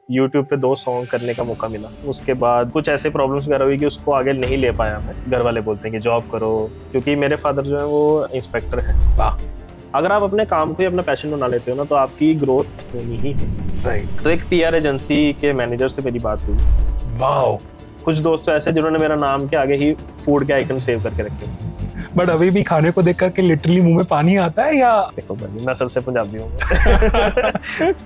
YouTube पे 2 song करने का मौका मिला। उसके बाद कुछ ऐसे प्रॉब्लम्स वगैरह हुई कि उसको आगे नहीं ले पाया मैं। घर वाले बोलते हैं कि जॉब करो, क्योंकि मेरे फादर जो है वो इंस्पेक्टर हैं। वाह। अगर आप अपने काम को ही अपना पैशन बना लेते हो ना, तो आपकी ग्रोथ होनी ही है। राइट। तो एक पीआर एजेंसी के मैनेजर से मेरी बात हुई। वाओ। कुछ दोस्त तो ऐसे जिन्होंने मेरा नाम के आगे ही फूड के आइटम सेव करके रखे। बट अभी भी खाने को देख करके लिटरली मुंह में पानी आता है या? देखो भाई, नस्ल से पंजाबी हूँ।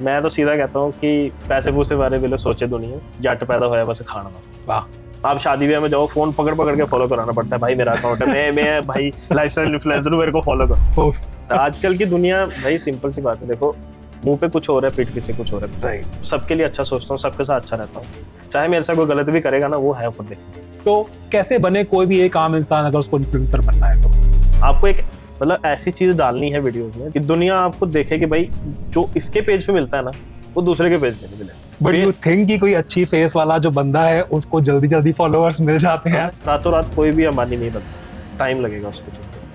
मैं तो सीधा कहता हूँ कि पैसे पूसे बारे में सोचे तो नहीं है, जट पैदा होया बस खाना वास्ते। वाह। आप शादी ब्याह में जाओ, फोन पकड़ पकड़ के फॉलो कराना पड़ता है, भाई मेरा अकाउंट है, मैं भाई लाइफस्टाइल इन्फ्लुएंसर हूं, मेरे को फॉलो करो। आजकल की दुनिया भाई सिंपल सी बात है, देखो मुंह पे कुछ हो रहा है, पीठ पीछे कुछ हो रहा है। राइट। सबके लिए अच्छा सोचता हूँ, सबके साथ अच्छा रहता हूँ, चाहे मेरे साथ कोई गलत भी करेगा ना, वो है खुद देखिए। तो कैसे बने कोई भी एक आम इंसान अगर उसको इन्फ्लुएंसर बनना है तो? आपको एक मतलब ऐसी चीज डालनी है वीडियोस में कि दुनिया आपको देखे कि भाई जो इसके पेज पे मिलता है ना, वो दूसरे के पेज पे नहीं मिले। बट यू थिंक कि कोई अच्छी फेस वाला जो बंदा है उसको जल्दी जल्दी फॉलोअर्स मिल जाते हैं? रातों रात कोई भी अंबानी नहीं बनता, टाइम लगेगा उसको।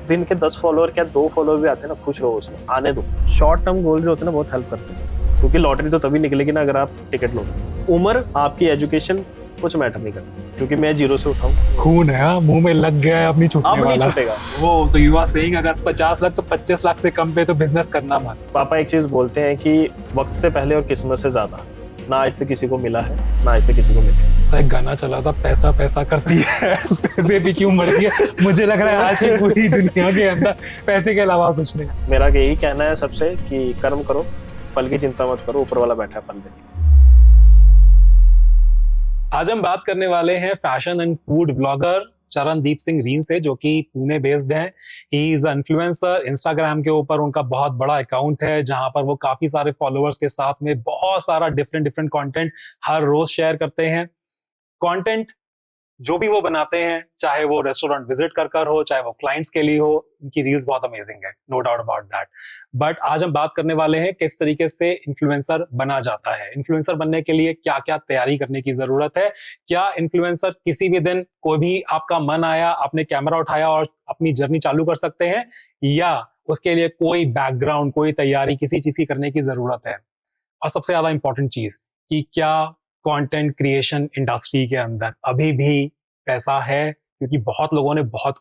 दिन के 10 फॉलोअर क्या 2 फॉलोअर भी आते हैं ना, खुश रहो, उसमें आने दो। शॉर्ट टर्म गोल जो होते हैं ना, बहुत हेल्प करते हैं, क्योंकि लॉटरी तो तभी निकलेगी ना अगर आप टिकट लोगे। उम्र, आपकी एजुकेशन कुछ मैटर नहीं करती, क्योंकि मैं 0 से उठाऊं। खून है मुंह में लग गया है, अपनी छूटने अब नहीं वाला। छूटेगा वो सो यू आर सेइंग अगर 50 लाख तो 25 लाख से कम पे तो बिजनेस करना मत। पापा एक चीज बोलते हैं कि वक्त से पहले और किस्मत से ज्यादा, ना आज तक किसी को मिला है, ना आज तक किसी को मिला। एक गाना चला था, पैसा पैसा करती है, पैसे भी क्यों मरती है। मुझे लग रहा है आज की पूरी दुनिया के अंदर पैसे के अलावा कुछ नहीं। मेरा यही कहना है सबसे कि कर्म करो, फल की चिंता मत करो, ऊपर वाला बैठा है फल देने। आज हम बात करने वाले हैं fashion and food blogger Charandeep Singh reign से, जो कि पुणे बेस्ड है। He is influencer. इंस्टाग्राम के ऊपर उनका बहुत बड़ा अकाउंट है जहां पर वो काफी सारे फॉलोअर्स के साथ में बहुत सारा डिफरेंट कंटेंट हर रोज शेयर करते हैं। कंटेंट जो भी वो बनाते हैं, चाहे वो रेस्टोरेंट विजिट कर हो, चाहे वो क्लाइंट्स के लिए हो, उनकी रील्स बहुत अमेजिंग है, no doubt about that. But आज हम बात करने वाले हैं किस तरीके से इन्फ्लुएंसर बना जाता है, इन्फ्लुएंसर बनने के लिए क्या क्या तैयारी करने की जरूरत है, क्या इन्फ्लुएंसर किसी भी दिन कोई भी आपका मन आया, आपने कैमरा उठाया और अपनी जर्नी चालू कर सकते हैं, या उसके लिए कोई बैकग्राउंड, कोई तैयारी किसी चीज की करने की जरूरत है। और सबसे ज्यादा इंपॉर्टेंट चीज कि क्या कंटेंट क्रिएशन इंडस्ट्री के अंदर अभी भी पैसा है, क्योंकि बहुत लोगों ने बहुत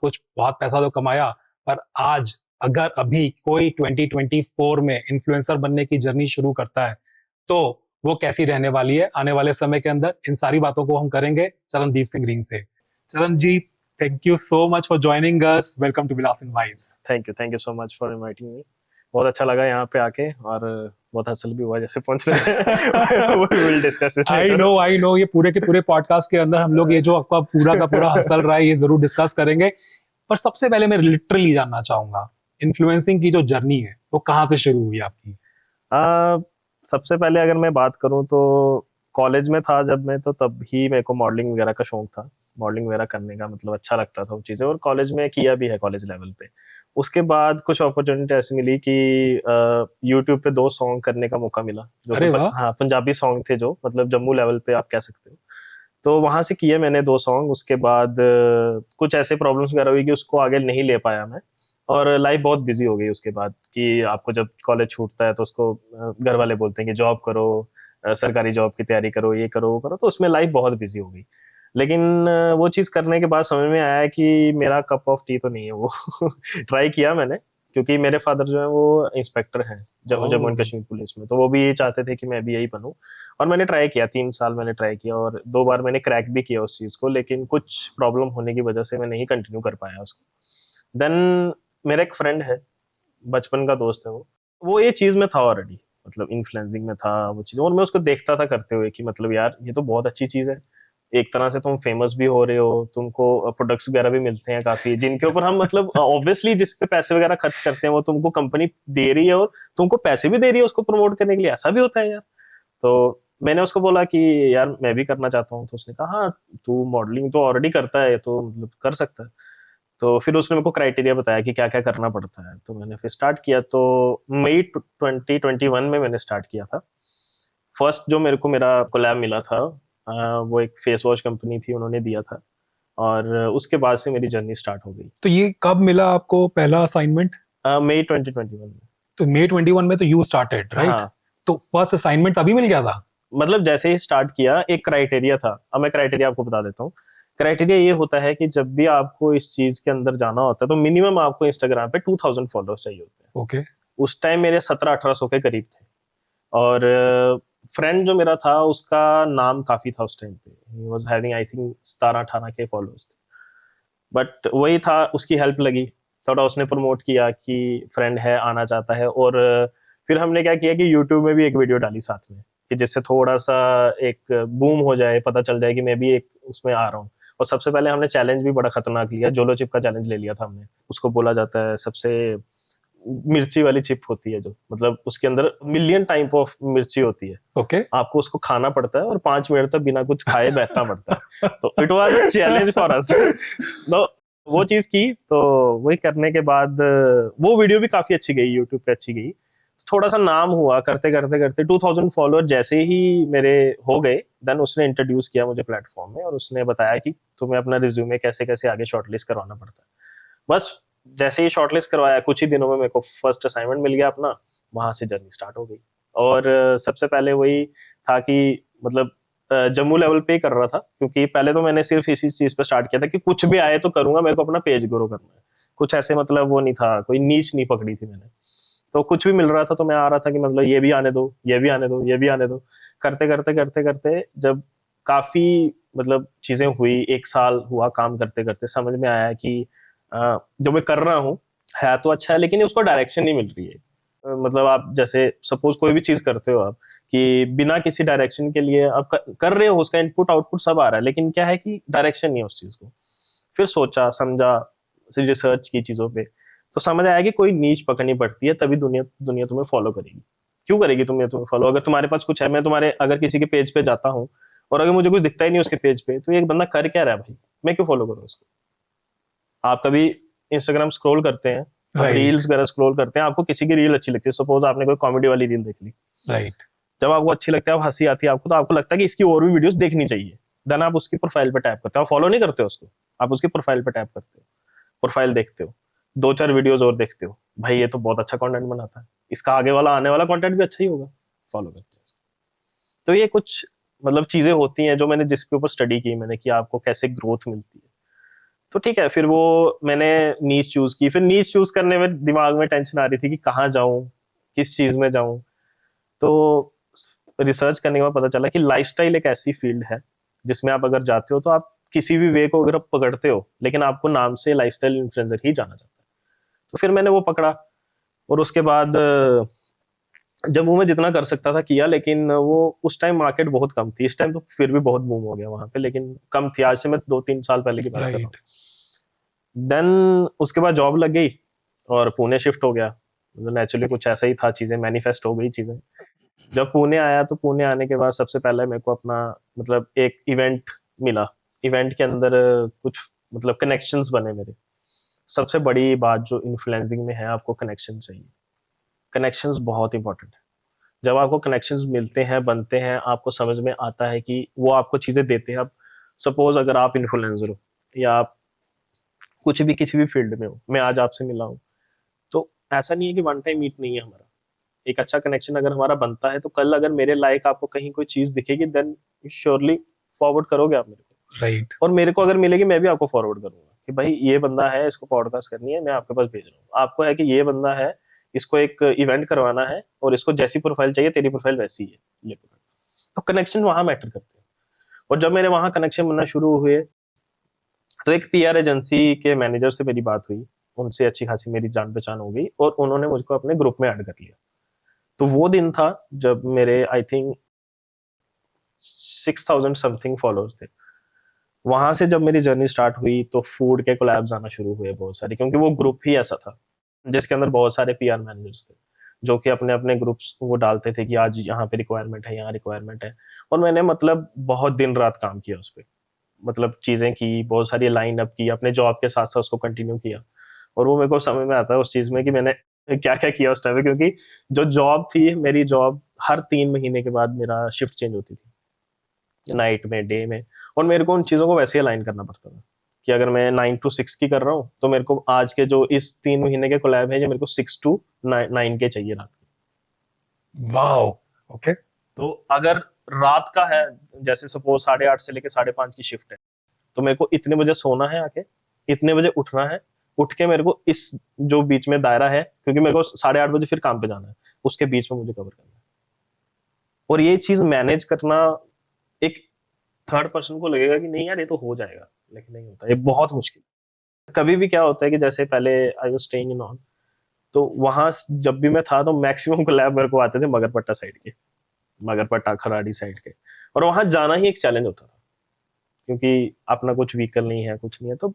पैसा तो कमाया, पर आज अगर अभी कोई 2024 में इन्फ्लुएंसर बनने की जर्नी शुरू करता है तो वो कैसी रहने वाली है आने वाले समय के अंदर। इन सारी बातों को हम करेंगे चरणदीप सिंह रीन से। Charan ji, thank you so much for joining us. Welcome to Vilas in vibes. Thank you so much for inviting me. बहुत अच्छा लगा यहाँ पे आके, और बहुत हसल भी हुआ जैसे पहुंच रहे हैं। We'll discuss it later. I know ये पूरे के पूरे पॉडकास्ट के अंदर हम लोग ये जो आपका पूरा का पूरा हसल रहा है ये जरूर डिस्कस करेंगे। पर सबसे पहले मैं लिटरली जानना चाहूंगा, इन्फ्लुएंसिंग की जो जर्नी है वो कहाँ से शुरू हुई आपकी? सबसे पहले अगर मैं बात करूँ तो कॉलेज में था जब मैं, तो तब ही मेरे को मॉडलिंग वगैरह का शौक था। मॉडलिंग वगैरह करने का मतलब अच्छा लगता था वो चीज़ें, और कॉलेज में किया भी है कॉलेज लेवल पे। उसके बाद कुछ अपॉर्चुनिटी ऐसी मिली कि यूट्यूब पे 2 सॉन्ग करने का मौका मिला, जो अरे वाह। हाँ पंजाबी सॉन्ग थे, जो मतलब जम्मू लेवल पे आप कह सकते हो। तो वहां से किए मैंने 2 सॉन्ग। उसके बाद कुछ ऐसे प्रॉब्लम्स वगैरह हुई कि उसको आगे नहीं ले पाया मैं, और लाइफ बहुत बिजी हो गई उसके बाद। कि आपको जब कॉलेज छूटता है तो उसको घर वाले बोलते हैं कि जॉब करो, सरकारी जॉब की तैयारी करो, ये करो वो करो, तो उसमें लाइफ बहुत बिजी हो गई। लेकिन वो चीज़ करने के बाद समझ में आया कि मेरा कप ऑफ टी तो नहीं है वो। ट्राई किया मैंने, क्योंकि मेरे फादर जो है वो इंस्पेक्टर हैं जम्मू एंड कश्मीर पुलिस में, तो वो भी ये चाहते थे कि मैं भी यही बनूं। और मैंने ट्राई किया, 3 साल मैंने ट्राई किया, और 2 बार मैंने क्रैक भी किया उस चीज़ को, लेकिन कुछ प्रॉब्लम होने की वजह से मैं नहीं कंटिन्यू कर पाया उसको। देन मेरा एक फ्रेंड है, बचपन का दोस्त है वो ये चीज़ में था ऑलरेडी, मतलब इन्फ्लुएंसिंग में था वो चीज़, और मैं उसको देखता था करते हुए कि मतलब यार ये तो बहुत अच्छी चीज़ है। एक तरह से तुम फेमस भी हो रहे हो, तुमको प्रोडक्ट्स वगैरह भी मिलते हैं काफी, जिनके ऊपर हम मतलब ऑब्वियसली जिस पे पैसे वगैरह खर्च करते हैं वो तुमको कंपनी दे रही है, और तुमको पैसे भी दे रही है उसको प्रमोट करने के लिए, ऐसा भी होता है यार। तो मैंने उसको बोला कि यार मैं भी करना चाहता हूँ। तो उसने कहा हाँ तू मॉडलिंग तो ऑलरेडी करता है, तो मतलब कर सकता है। तो फिर उसने मेरे को क्राइटेरिया बताया कि क्या क्या करना पड़ता है, तो मैंने फिर स्टार्ट किया। तो मई 2021 में मैंने स्टार्ट किया था। फर्स्ट जो मेरे को मेरा कोलैब मिला था, वो एक फेस वॉश कंपनी थी, उन्होंने दिया था, और उसके बाद से मेरी जर्नी स्टार्ट हो गई। तो ये कब मिला आपको पहला असाइनमेंट? मई 2021 में। तो मई 21 में तो यू स्टार्टेड राइट? हाँ तो फर्स्ट असाइनमेंट तभी मिल गया था? मतलब जैसे ही स्टार्ट किया एक क्राइटेरिया था, अब मैं क्राइटेरिया आपको बता देता हूँ। क्राइटेरिया ये होता है कि जब भी आपको इस चीज के अंदर जाना होता है तो मिनिमम आपको इंस्टाग्राम पे 2000 फॉलोअर्स चाहिए होते हैं। ओके। उस टाइम मेरे 1700-1800 के करीब थे। और फ्रेंड जो मेरा था उसका नाम काफी था उस टाइम पे, he was having I think 17-18 के फॉलोअर्स थे। बट वही था, उसकी हेल्प लगी, थोड़ा उसने प्रमोट किया कि फ्रेंड है आना चाहता है। और फिर हमने क्या किया कि यूट्यूब में भी एक वीडियो डाली साथ में, कि जिससे थोड़ा सा एक बूम हो जाए, पता चल जाए कि मैं भी एक उसमें आ रहा हूँ। और सबसे पहले हमने चैलेंज भी बड़ा खतरनाक लिया, जोलो चिप का चैलेंज ले लिया था हमने। उसको बोला जाता है सबसे मिर्ची वाली चिप होती है, जो मतलब उसके अंदर मिलियन टाइप ऑफ मिर्ची होती है। ओके। आपको उसको खाना पड़ता है और 5 मिनट तक बिना कुछ खाए बैठना पड़ता है। तो it was a challenge for us. तो वो चीज की, तो वही करने के बाद वो वीडियो भी काफी अच्छी गई, यूट्यूब पे अच्छी गई। थोड़ा सा नाम हुआ, करते करते करते 2000 फॉलोअर जैसे ही मेरे हो गए, देन उसने इंट्रोड्यूस किया मुझे प्लेटफॉर्म में, और उसने बताया कि तुम्हें अपना रिज्यूमे कैसे कैसे आगे शॉर्टलिस्ट करवाना पड़ता है। बस जैसे ही शॉर्टलिस्ट करवाया, कुछ ही दिनों में मेरे को फर्स्ट असाइनमेंट मिल गया अपना, वहां से जर्नी स्टार्ट हो गई। और सबसे पहले वही था कि मतलब जम्मू लेवल पे ही कर रहा था, क्योंकि पहले तो मैंने सिर्फ इसी चीज पे स्टार्ट किया था कि कुछ भी आए तो करूंगा, मेरे को अपना पेज ग्रो करना है। कुछ ऐसे मतलब वो नहीं था, कोई नीच नहीं पकड़ी थी मैंने। तो कुछ भी मिल रहा था तो मैं आ रहा था कि मतलब ये भी आने दो, ये भी आने दो, ये भी आने दो। करते करते करते करते जब काफी मतलब चीजें हुई, 1 साल हुआ काम करते करते, समझ में आया कि जो मैं कर रहा हूँ है तो अच्छा है, लेकिन उसको डायरेक्शन नहीं मिल रही है। मतलब आप जैसे सपोज कोई भी चीज करते हो आप, कि बिना किसी डायरेक्शन के लिए आप कर रहे हो, उसका इनपुट आउटपुट सब आ रहा है, लेकिन क्या है कि डायरेक्शन नहीं है उस चीज को। फिर सोचा समझा, रिसर्च की चीजों पे, तो समझ आया कि कोई नीच पकड़नी पड़ती है, तभी दुनिया दुनिया तुम्हें फॉलो करेगी। क्यों करेगी तुम्हें फॉलो? अगर तुम्हारे पास कुछ है, मैं तुम्हारे अगर किसी के पेज पे जाता हूँ और अगर मुझे कुछ दिखता ही नहीं उसके पेज पे, तो ये बंदा कर क्या रहा है भाई, मैं क्यों फॉलो करूँ उसको? आप कभी इंस्टाग्राम स्क्रॉल करते हैं, आप राइट। रील्स वगैरह स्क्रॉल करते हैं, आपको किसी की रील अच्छी लगती है, सपोज आपने कोई कॉमेडी वाली रील देख ली, राइट। जब आपको अच्छी लगती है, आप हंसी आती है आपको, तो आपको लगता है कि इसकी और भी वीडियोस देखनी चाहिए। देन आप उसकी प्रोफाइल पे टैप करते हो, आप फॉलो नहीं करते हो उसको, आप उसकी प्रोफाइल पे टैप करते हो, प्रोफाइल देखते हो, 2-4 वीडियोस और देखते हो, भाई ये तो बहुत अच्छा कंटेंट बनाता है, इसका आगे वाला आने वाला कंटेंट भी अच्छा ही होगा, फॉलो करते हैं। तो ये कुछ मतलब चीजें होती हैं जो मैंने जिसके ऊपर स्टडी की मैंने, कि आपको कैसे ग्रोथ मिलती है। तो ठीक है, फिर वो मैंने नीच चूज की। फिर नीच चूज करने में दिमाग में टेंशन आ रही थी कि कहाँ जाऊं, किस चीज में जाऊं। तो रिसर्च करने के बाद पता चला कि लाइफस्टाइल एक ऐसी फील्ड है जिसमें आप अगर जाते हो तो आप किसी भी वे को अगर आप पकड़ते हो, लेकिन आपको नाम से लाइफस्टाइल इन्फ्लुएंसर ही जाना जाता है। तो फिर मैंने वो पकड़ा, और उसके बाद जम्मू में जितना कर सकता था किया, लेकिन वो उस टाइम मार्केट बहुत कम थी। इस टाइम तो फिर भी बहुत बूम हो गया वहां पे, लेकिन कम थी। आज से मैं 2-3 साल पहले की बात कर रहा हूँ। राइट। देन उसके बाद जॉब लग गई और पुणे शिफ्ट हो गया। मतलब नेचुरली कुछ ऐसा ही था, चीजें मैनिफेस्ट हो गई चीजें। जब पुणे आया तो पुणे आने के बाद सबसे पहले मेरे को अपना मतलब एक इवेंट मिला। इवेंट के अंदर कुछ मतलब कनेक्शंस बने मेरे। सबसे बड़ी बात जो इन्फ्लुएंसिंग में है, आपको कनेक्शन चाहिए। कनेक्शंस बहुत इंपॉर्टेंट है। जब आपको कनेक्शंस मिलते हैं, बनते हैं, आपको समझ में आता है कि वो आपको चीजें देते हैं। अब सपोज अगर आप इन्फ्लुएंसर हो या आप कुछ भी किसी भी फील्ड में हो, मैं आज आपसे मिला हूँ, तो ऐसा नहीं है कि वन टाइम मीट नहीं है हमारा। एक अच्छा कनेक्शन अगर हमारा बनता है तो कल अगर मेरे लायक आपको कहीं कोई चीज दिखेगी, देन श्योरली फॉरवर्ड करोगे आप मेरे को। राइट। और मेरे को अगर मिलेगी, मैं भी आपको फॉरवर्ड करूंगा कि भाई ये बंदा है, इसको पॉडकास्ट करनी है, मैं आपके पास भेज रहा हूँ। आपको है कि ये बंदा है, इसको एक इवेंट करवाना है, और इसको जैसी प्रोफाइल चाहिए, तेरी प्रोफाइल वैसी है, ये प्रोफाइल। तो कनेक्शन वहां मैटर करते हैं। और जब मेरे वहां कनेक्शन बनना शुरू हुए, तो एक पीआर एजेंसी के मैनेजर से मेरी बात हुई, उनसे अच्छी खासी मेरी जान पहचान हो गई, और उन्होंने मुझको अपने ग्रुप में ऐड कर लिया। तो वो दिन था जब मेरे आई थिंक 6000 समथिंग फॉलोअर्स थे। वहां से जब मेरी जर्नी स्टार्ट हुई तो फूड के कोलैब्स आना शुरू हुए बहुत सारे, क्योंकि वो ग्रुप ही ऐसा था जिसके अंदर बहुत सारे पीआर मैनेजर्स थे, जो कि अपने अपने ग्रुप्स वो डालते थे कि आज यहाँ पे रिक्वायरमेंट है, यहाँ रिक्वायरमेंट है। और मैंने मतलब बहुत दिन रात काम किया उस पर, मतलब चीजें की, बहुत सारी लाइन अप की, अपने जॉब के साथ साथ उसको कंटिन्यू किया। और वो मेरे को समझ में आता है उस चीज में कि मैंने क्या क्या किया उस टाइम में, क्योंकि जो जॉब थी मेरी, जॉब हर 3 महीने के बाद मेरा शिफ्ट चेंज होती थी, नाइट में, डे में। और मेरे को उन चीजों को वैसे अलाइन करना पड़ता था कि अगर मैं 9 to 6 की कर रहा हूँ, तो मेरे को आज के जो इस 3 महीने के कोलैब है, ये मेरे को 6 to 9 के चाहिए रात के। वाओ। ओके। तो अगर रात का है, जैसे सपोज 8:30 से लेके 5:30 की शिफ्ट है, तो मेरे को इतने बजे सोना है, आके इतने बजे उठना है, उठ के मेरे को इस जो बीच में दायरा है, क्योंकि मेरे को 8:30 बजे फिर काम पे जाना है, उसके बीच में मुझे कवर करना है। और ये चीज मैनेज करना, एक थर्ड पर्सन को लगेगा कि नहीं यार ये तो हो जाएगा, लेकिन नहीं होता, ये बहुत मुश्किल। कभी भी क्या होता है कि जैसे पहले I was staying in on, तो वहां जब भी मैं था तो मैक्सिमम कोलैब मेरे को आते थे मगरपट्टा साइड के, मगरपट्टा खराड़ी साइड के, और वहां जाना ही एक चैलेंज होता था, क्योंकि अपना कुछ व्हीकल नहीं है, कुछ नहीं है, तो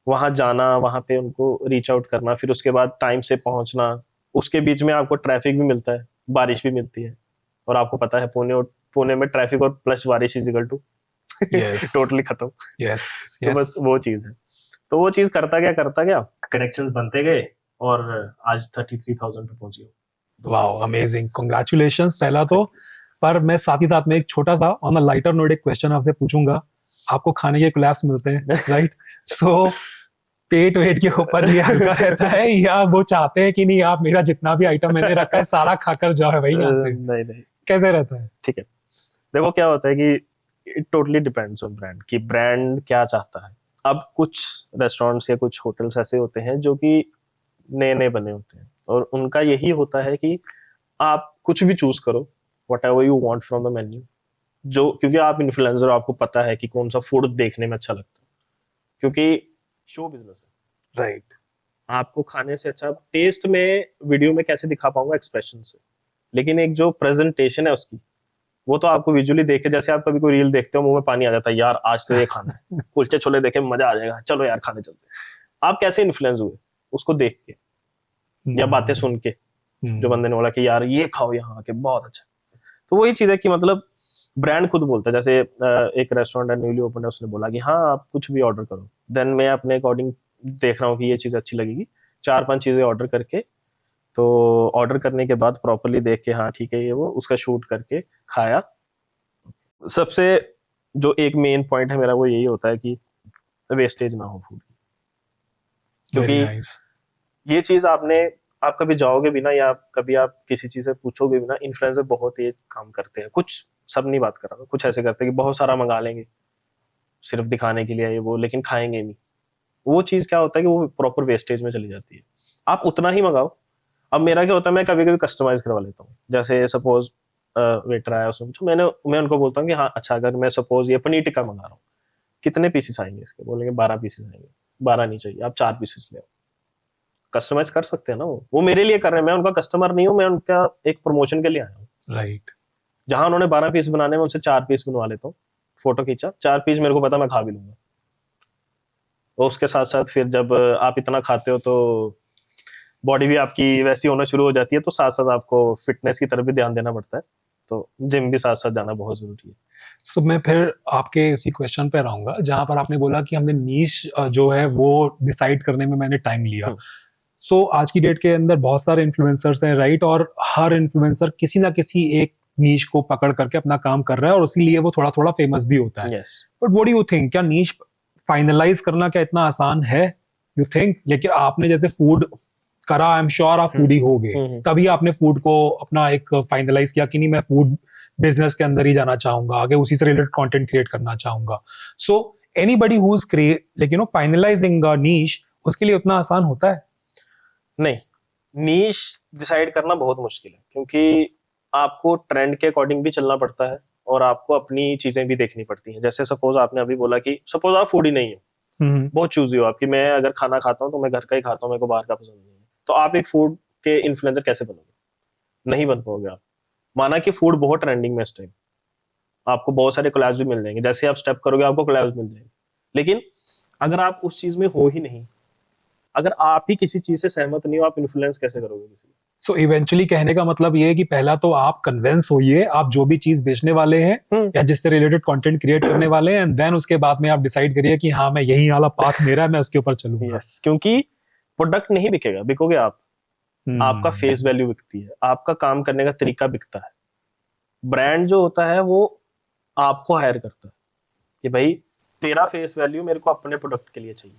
वहां जाना, वहां पे उनको रीच आउट करना, फिर उसके बाद टाइम से पहुंचना, उसके बीच में आपको ट्रैफिक भी मिलता है, बारिश भी मिलती है, और आपको पता है पुणे में ट्रैफिक और प्लस बारिश is equal to yes totally खत्म। यस तो बस वो चीज है, तो वो चीज करता गया, कनेक्शंस बनते गए, और आज 33,000 पे पहुंच गए। वाओ, अमेजिंग, कांग्रेचुलेशंस पहला तो। पर मैं साथ ही साथ में एक छोटा सा ऑन अ लाइटर नोट एक क्वेश्चन आपसे पूछूंगा। आपको खाने के कोलैप्स मिलते हैं, राइट? सो पेट वेट के ऊपर ये हल्का रहता है, या वो चाहते हैं कि नहीं आप मेरा जितना भी आइटम मैंने रखा है सारा खाकर जाओ है भाई यहाँ से? नहीं नहीं, कैसे रहता है? ठीक है, देखो क्या होता है कि it totally depends on brand, कि ब्रांड क्या चाहता है। अब कुछ रेस्टोरेंट्स या कुछ होटल्स ऐसे होते हैं जो कि नए नए बने होते हैं, और उनका यही होता है कि आप कुछ भी चूज करो, what ever you want from the menu, जो, क्योंकि आप इन्फ्लुएंसर हो, आपको पता है कि कौन सा फूड देखने में अच्छा लगता है, क्योंकि शो बिजनेस है, राइट। आपको खाने से अच्छा टेस्ट में वीडियो में कैसे दिखा पाऊंगा, एक्सप्रेशन से, लेकिन एक जो प्रेजेंटेशन है उसकी, वो तो आपको विजुअली देख के, जैसे आप कभी कोई रील देखते हो मुंह में पानी आ जाता है, यार आज तो ये खाना है, कुलचे छोले देखे मजा आ जाएगा, चलो यार खाने चलते हैं। आप कैसे इन्फ्लुएंस हुए? उसको देख के या बातें सुन के, जो बंदे ने बोला कि यार ये खाओ यहाँ आके बहुत अच्छा। तो वही चीज है कि मतलब ब्रांड खुद बोलता है, जैसे एक रेस्टोरेंट है न्यूली ओपन है, उसने बोला कि हाँ आप कुछ भी ऑर्डर करो, देन मैं अपने अकॉर्डिंग देख रहा हूँ कि ये चीज अच्छी लगेगी, 4-5 चीजें ऑर्डर करके, तो ऑर्डर करने के बाद प्रॉपरली देख के हाँ ठीक है ये वो, उसका शूट करके खाया। सबसे जो एक मेन पॉइंट है मेरा वो यही होता है कि वेस्टेज ना हो फूड की, क्योंकि ये चीज आप कभी जाओगे भी ना, या कभी आप किसी चीज से पूछोगे भी ना, इन्फ्लुएंसर बहुत ये काम करते हैं, कुछ सब नहीं बात कर रहा, कुछ ऐसे करते हैं कि बहुत सारा मंगा लेंगे सिर्फ दिखाने के लिए ये वो, लेकिन खाएंगे नहीं। वो चीज क्या होता है कि वो प्रॉपर वेस्टेज में चली जाती है। आप उतना ही मंगाओ। अब मेरा क्या होता है, मैं कभी कभी कस्टमाइज करवा लेता हूँ, जैसे सपोज वेटर आया उसमें, तो मैं उनको बोलता हूँ कि हाँ अच्छा, अगर मैं सपोज ये पनीर टिक्का मंगा रहा हूँ, कितने पीसेस आएंगे इसके? बोलेंगे 12 पीसेस आएंगे। 12 नहीं चाहिए, आप 4 पीसेस ले आओ। कस्टमाइज कर सकते हैं ना, वो मेरे लिए कर रहे हैं, मैं उनका कस्टमर नहीं हूँ, मैं उनका एक प्रमोशन के लिए आया हूँ। राइट। जहां उन्होंने 12 पीस बनाने में उनसे 4 पीस बनवा लेता हूँ, फोटो खींचा, 4 पीस मेरे को पता मैं खा भी लूंगा। और उसके साथ साथ फिर जब आप इतना खाते हो तो बॉडी भी आपकी वैसी होना शुरू हो जाती है, तो साथ साथ आपको फिटनेस की तरफ भी ध्यान देना पड़ता है, तो जिम भी साथ साथ जाना बहुत जरूरी है। सो मैं फिर आपके इसी क्वेश्चन पे रहूंगा जहां पर आपने बोला कि हमने नीश जो है वो डिसाइड करने में मैंने टाइम लिया। सो आज की डेट के अंदर बहुत सारे इन्फ्लुएंसर्स हैं, राइट? और हर इन्फ्लुएंसर किसी ना किसी एक नीश को पकड़ करके अपना काम कर रहा है, और इसीलिए वो थोड़ा थोड़ा फेमस भी होता है। But what do you think, क्या नीश फाइनलाइज करना क्या इतना आसान है, यू थिंक? लेकिन आपने जैसे फूड करा, आई एम श्योर आप फूडी हो गए, तभी आपने फूड को अपना एक फाइनलाइज किया कि नहीं मैं फूड बिजनेस के अंदर ही जाना चाहूंगा, आगे उसी से रिलेटेड कंटेंट क्रिएट करना चाहूंगा। So anybody who is create like you know finalizing niche, उसके लिए उतना आसान होता है? नहीं, नीश डिसाइड करना बहुत मुश्किल है, क्योंकि आपको ट्रेंड के अकॉर्डिंग भी चलना पड़ता है, और आपको अपनी चीजें भी देखनी पड़ती हैं। जैसे सपोज आपने अभी बोला कि सपोज आप फूडी नहीं हो, बहुत चूजी हो आपकी, मैं अगर खाना खाता हूँ तो मैं घर का ही खाता हूँ, मेरे को बाहर का पसंद नहीं है, तो आप एक फूड के इन्फ्लुएंसर कैसे बनोगे? नहीं बन पाओगे आप। माना कि फूड बहुत ट्रेंडिंग में इस टाइम, आपको बहुत सारे कोलैब्स भी मिल जाएंगे, जैसे आप स्टेप करोगे आपको कोलैब्स मिल जाएंगे, लेकिन अगर आप उस चीज में हो ही नहीं, अगर आप ही किसी चीज से सहमत नहीं हो, आप इन्फ्लुएंस कैसे करोगे किसी? सो इवेंचुअली कहने का मतलब ये है कि पहला तो आप कन्विंस होइए, आप जो भी चीज बेचने वाले हैं या जिससे रिलेटेड कंटेंट क्रिएट करने वाले हैं, एंड देन उसके बाद में आप डिसाइड करिए कि हाँ मैं यही वाला पाथ मेरा है, मैं उसके ऊपर चलूंगा। yes, क्योंकि प्रोडक्ट नहीं बिकेगा, बिकोगे आप। आपका फेस वैल्यू बिकती है, आपका काम करने का तरीका बिकता है। ब्रांड जो होता है वो आपको हायर करता है कि भाई तेरा फेस वैल्यू मेरे को अपने प्रोडक्ट के लिए चाहिए,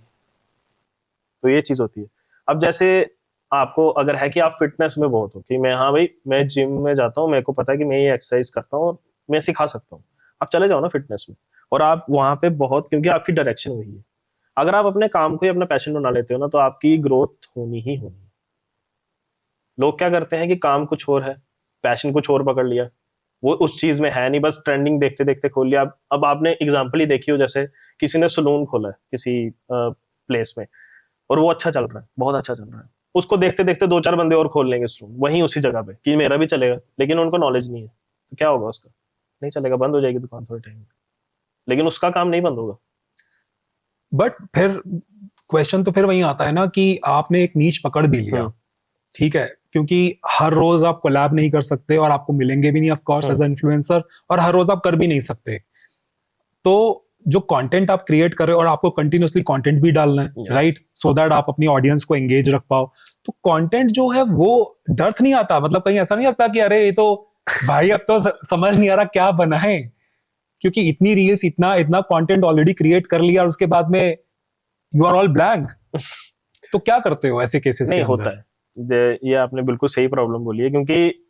तो ये चीज होती है। अब जैसे आपको अगर है कि आप फिटनेस में बहुत हो कि मैं हाँ भाई मैं जिम में जाता हूँ, मेरे को पता है कि मैं ये एक्सरसाइज करता हूँ, मैं सिखा सकता हूँ, आप चले जाओ ना फिटनेस में, और आप वहां पे बहुत, क्योंकि आपकी डायरेक्शन वही है। अगर आप अपने काम को ही अपना पैशन बना लेते हो ना, तो आपकी ग्रोथ होनी ही होनी है। लोग क्या करते हैं कि काम कुछ और है, पैशन कुछ और पकड़ लिया, वो उस चीज में है नहीं, बस ट्रेंडिंग देखते देखते खोल लिया। अब आपने एग्जांपल ही देखी हो, जैसे किसी ने सलून खोला है किसी प्लेस में, और वो अच्छा चल रहा है, बहुत अच्छा चल रहा है, उसको देखते देखते दो चार बंदे और खोल लेंगे सलून वहीं उसी जगह पे कि मेरा भी चलेगा, लेकिन उनको नॉलेज नहीं है, तो क्या होगा उसका? नहीं चलेगा, बंद हो जाएगी दुकान थोड़े टाइम में, लेकिन उसका काम नहीं बंद होगा। बट फिर क्वेश्चन तो फिर वही आता है ना कि आपने एक नीश पकड़ भी लिया, हम्म। ठीक है, क्योंकि हर रोज आप कोलैब नहीं कर सकते और आपको मिलेंगे भी नहीं of course as hmm. An influencer, और हर रोज आप कर भी नहीं सकते। तो जो कंटेंट आप क्रिएट कर रहे हो और आपको कंटिन्यूअसली कंटेंट भी डालना है, यस। राइट, सो दैट आप अपनी ऑडियंस को एंगेज रख पाओ, तो कंटेंट जो है वो डर्थ नहीं आता, मतलब कहीं ऐसा नहीं लगता कि अरे ये तो भाई अब तो समझ नहीं आ रहा क्या बनाए, क्योंकि इतनी रील्स इतना इतना कंटेंट ऑलरेडी क्रिएट कर लिया और उसके बाद में यू आर ऑल ब्लैंक। तो क्या करते हो ऐसे केसेस के नहीं अंदर? होता है, ये आपने बिल्कुल सही प्रॉब्लम बोली है, क्योंकि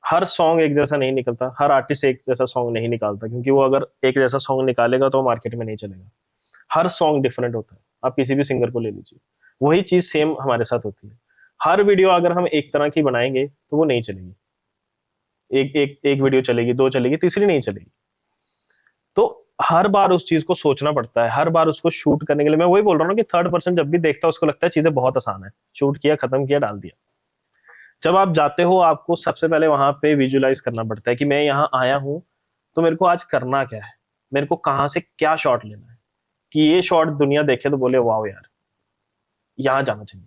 हर सॉन्ग एक जैसा नहीं निकलता, हर आर्टिस्ट एक जैसा सॉन्ग नहीं निकालता, क्योंकि वो अगर एक जैसा सॉन्ग निकालेगा तो मार्केट में नहीं चलेगा। हर सॉन्ग डिफरेंट होता है, आप किसी भी सिंगर को ले लीजिए, वही चीज सेम हमारे साथ होती है। हर वीडियो अगर हम एक तरह की बनाएंगे तो वो नहीं चलेगी, एक एक एक वीडियो चलेगी, दो चलेगी, तीसरी नहीं चलेगी। तो हर बार उस चीज को सोचना पड़ता है, हर बार उसको शूट करने के लिए, मैं वही बोल रहा हूँ कि थर्ड पर्सन जब भी देखता है उसको लगता है चीजें बहुत आसान है, शूट किया, खत्म किया, डाल दिया। जब आप जाते हो, आपको सबसे पहले वहां पे विजुलाइज करना पड़ता है कि मैं यहाँ आया हूँ, तो मेरे को आज करना क्या है, मेरे को कहाँ से क्या शॉट लेना है, कि ये शॉट दुनिया देखे तो बोले वाह यार, यहाँ जाना चाहिए।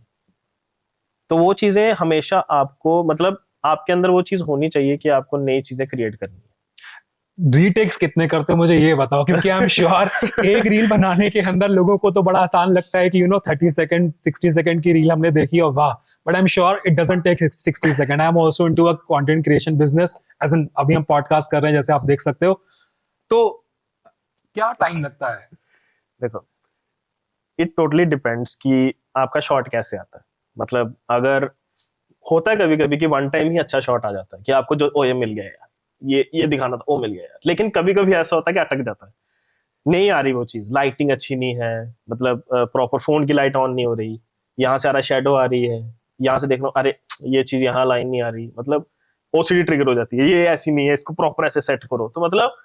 तो वो चीजें हमेशा आपको, मतलब आपके अंदर वो चीज होनी चाहिए कि आपको नई चीजें क्रिएट करनी है। रीटेक्स कितने करते हो मुझे ये बताओ, क्योंकि आई एम श्योर एक रील बनाने के अंदर लोगों को तो बड़ा आसान लगता है कि 30 सेकंड 60 सेकंड की रील हमने देखी और वाह, but I am sure it doesn't take 60 second. I am also into a content creation business, as an अभी हम पॉडकास्ट कर रहे हैं जैसे आप देख सकते हो, तो क्या टाइम लगता है? देखो, इट टोटली डिपेंड्स कि आपका शॉट कैसे आता है। मतलब अगर होता है कभी कभी कि वन टाइम ही अच्छा शॉट आ जाता है, कि आपको जो ओ ये मिल गया यार, ये दिखाना था, ओ मिल गया यार, लेकिन कभी कभी ऐसा होता है कि अटक जाता है, नहीं आ रही वो चीज, लाइटिंग अच्छी नहीं है, मतलब प्रॉपर फोन की लाइट ऑन नहीं हो रही, यहाँ से आ रहा शेडो आ रही है, यहाँ से देखना, अरे ये चीज यहाँ लाइन नहीं आ रही, मतलब ओसीडी ट्रिगर हो जाती है, ये ऐसी नहीं है, इसको प्रॉपर ऐसे सेट करो। तो मतलब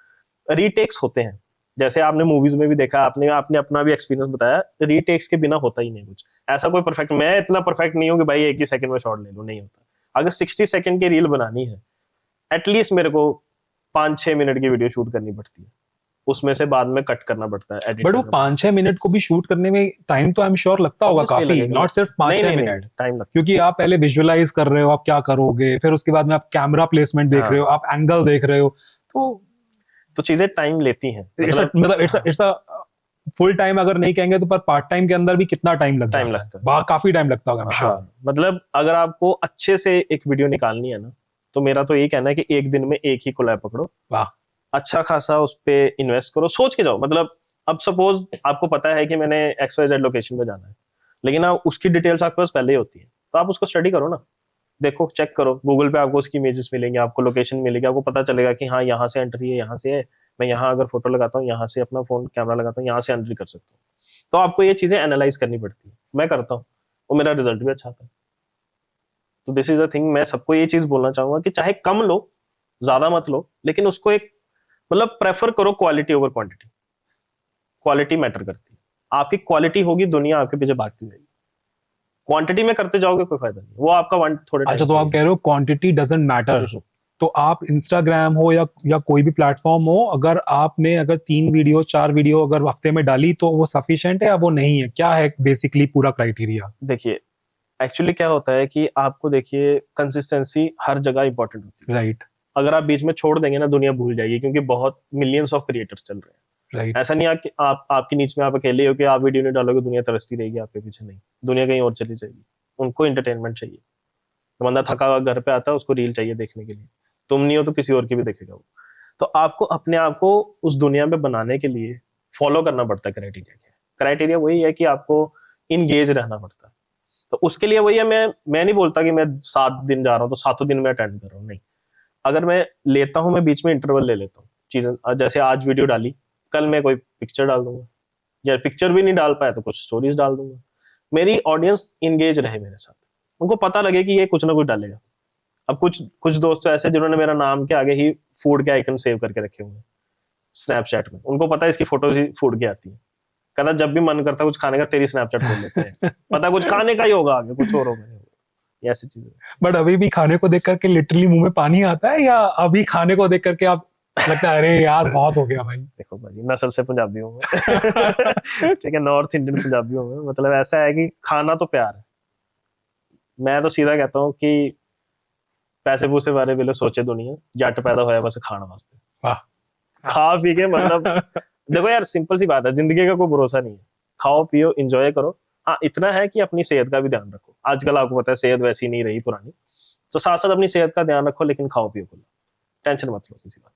रीटेक्स होते हैं, जैसे आपने मूवीज में भी देखा, आपने आपने अपना भी एक्सपीरियंस बताया, रीटेक्स के बिना होता ही नहीं कुछ। ऐसा कोई परफेक्ट, मैं इतना परफेक्ट नहीं हूँ कि भाई एक ही सेकंड में शॉट ले लूं, नहीं होता। अगर 60 सेकंड की रील बनानी है, एटलीस्ट मेरे को 5-6 मिनट की वीडियो शूट करनी पड़ती है, उसमें से बाद में कट करना पड़ता है, एडिट बट वो करना पड़ता 5-6 मिनट को भी शूट करने में टाइम तो आई एम श्योर लगता है। होगा ऑब्वियसली काफी, लगेगा, नॉट सिर्फ पांच नहीं छह नहीं नहीं, मिनट टाइम लगता क्योंकि आप पहले विजुअलाइज कर रहे हो आप क्या करोगे, फिर उसके बाद में आप कैमरा प्लेसमेंट है। देख रहे हाँ, हो, आप एंगल देख रहे हो, तो तो चीजें टाइम लेती हैं, इट्स मतलब मतलब हाँ, इट्स फुल टाइम अगर नहीं कहेंगे तो, पर पार्ट टाइम के अंदर भी कितना टाइम लग टाइम जाता है? लगता है। काफी टाइम लगता होगा आई एम श्योर। हाँ, मतलब अगर आपको अच्छे से एक वीडियो निकालनी है ना, तो मेरा तो यही कहना है कि एक दिन में एक ही कोलैब पकड़ो, वाह। अच्छा खासा उस पे इन्वेस्ट करो, सोच के जाओ। मतलब अब सपोज आपको पता है कि मैंने XYZ लोकेशन पे जाना है, लेकिन आप उसकी डिटेल्स आपके पास पहले ही होती है, तो आप उसको स्टडी करो ना, देखो, चेक करो, गूगल पे आपको उसकी इमेजेस मिलेंगे, आपको लोकेशन मिलेगी, आपको पता चलेगा कि हाँ यहाँ से एंट्री है, यहाँ से है, मैं यहाँ अगर फोटो लगाता हूँ, यहाँ से अपना फोन कैमरा लगाता हूँ, यहाँ से एंट्री कर सकता हूँ। तो आपको ये चीजें एनालाइज करनी पड़ती है, मैं करता हूँ, और मेरा रिजल्ट भी अच्छा आता है। तो दिस इज द थिंग, मैं सबको ये चीज बोलना चाहूंगा कि चाहे कम लो, ज्यादा मत लो, लेकिन उसको एक, मतलब प्रेफर करो quality over quantity. Quality matter करती है, आपकी क्वालिटी होगी, दुनिया आपके पीछे भागती जाएगी। क्वांटिटी में करते जाओगे कोई फायदा नहीं, वो आपका वन थोड़े अच्छा, टाइम तो के आप लिए। कह रहे हो क्वांटिटी डजंट मैटर, तो आप इंस्टाग्राम हो या कोई भी प्लेटफॉर्म हो, अगर आपने अगर 3 वीडियो 4 वीडियो अगर हफ्ते में डाली तो वो सफिशिएंट है या वो नहीं है, क्या है बेसिकली पूरा क्राइटेरिया? देखिए, एक्चुअली क्या होता है कि आपको, देखिए, कंसिस्टेंसी हर जगह इंपॉर्टेंट होती है। राइट। अगर आप बीच में छोड़ देंगे ना, दुनिया भूल जाएगी, क्योंकि बहुत मिलियंस ऑफ क्रिएटर्स चल रहे हैं। राइट। ऐसा नहीं है कि आप आपकी नीच में आप अकेले हो कि आप वीडियो नहीं डालोगे दुनिया तरसती रहेगी आपके पीछे, नहीं, दुनिया कहीं और चली जाएगी। उनको एंटरटेनमेंट चाहिए, तो बंदा थका हुआ घर पे आता है, उसको रील चाहिए देखने के लिए, तुम नहीं हो तो किसी और की भी देखेगा वो। तो आपको अपने आप को उस दुनिया में बनाने के लिए फॉलो करना पड़ता है क्राइटेरिया। क्या क्राइटेरिया? वही है कि आपको इंगेज रहना पड़ता है। तो उसके लिए वही है, मैं नहीं बोलता कि मैं 7 दिन जा रहा हूँ तो 7 दिन में अटेंड कर रहा हूँ, नहीं। अगर मैं लेता हूँ, मैं बीच में इंटरवल ले लेता हूँ चीजें, जैसे आज वीडियो डाली, कल मैं कोई पिक्चर डाल दूंगा, या पिक्चर भी नहीं डाल पाया तो कुछ स्टोरीज डाल दूंगा। मेरी ऑडियंस इंगेज रहे मेरे साथ, उनको पता लगे कि ये कुछ ना कुछ डालेगा। अब कुछ कुछ दोस्त तो ऐसे हैं जिन्होंने मेरा नाम के आगे ही फूड के आइकन सेव करके रखे हुए हैं स्नैपचैट में, उनको पता है इसकी फोटोज ही फूड की आती है। कहता जब भी मन करता है कुछ खाने का, तेरी स्नैपचैट खोल लेते हैं, पता कुछ खाने का ही होगा, आगे कुछ और होगा, ये ऐसी चीजें। बट अभी भी खाने को देख करके लिटरली मुंह में पानी आता है, या अभी खाने को देख करके आप लगता है अरे यार बहुत हो गया भाई? देखो भाई, नस्ल से पंजाबी हूँ मैं ठीक है, नॉर्थ इंडियन पंजाबी हूँ मैं। मतलब ऐसा है कि खाना तो प्यार है। मैं तो सीधा कहता हूँ कि पैसे पूसे बारे वेले सोचे दुनिया, जट पैदा होया बस खाने वास्ते। वाह। खा पी के मतलब देखो यार, सिंपल सी बात है, जिंदगी का कोई भरोसा नहीं है। खाओ पियो एंजॉय करो। हाँ, इतना है कि अपनी सेहत का भी ध्यान रखो। आजकल आपको पता है सेहत वैसी नहीं रही पुरानी, तो साथ साथ अपनी सेहत का ध्यान रखो, लेकिन खाओ पियो को टेंशन मत लो किसी बात।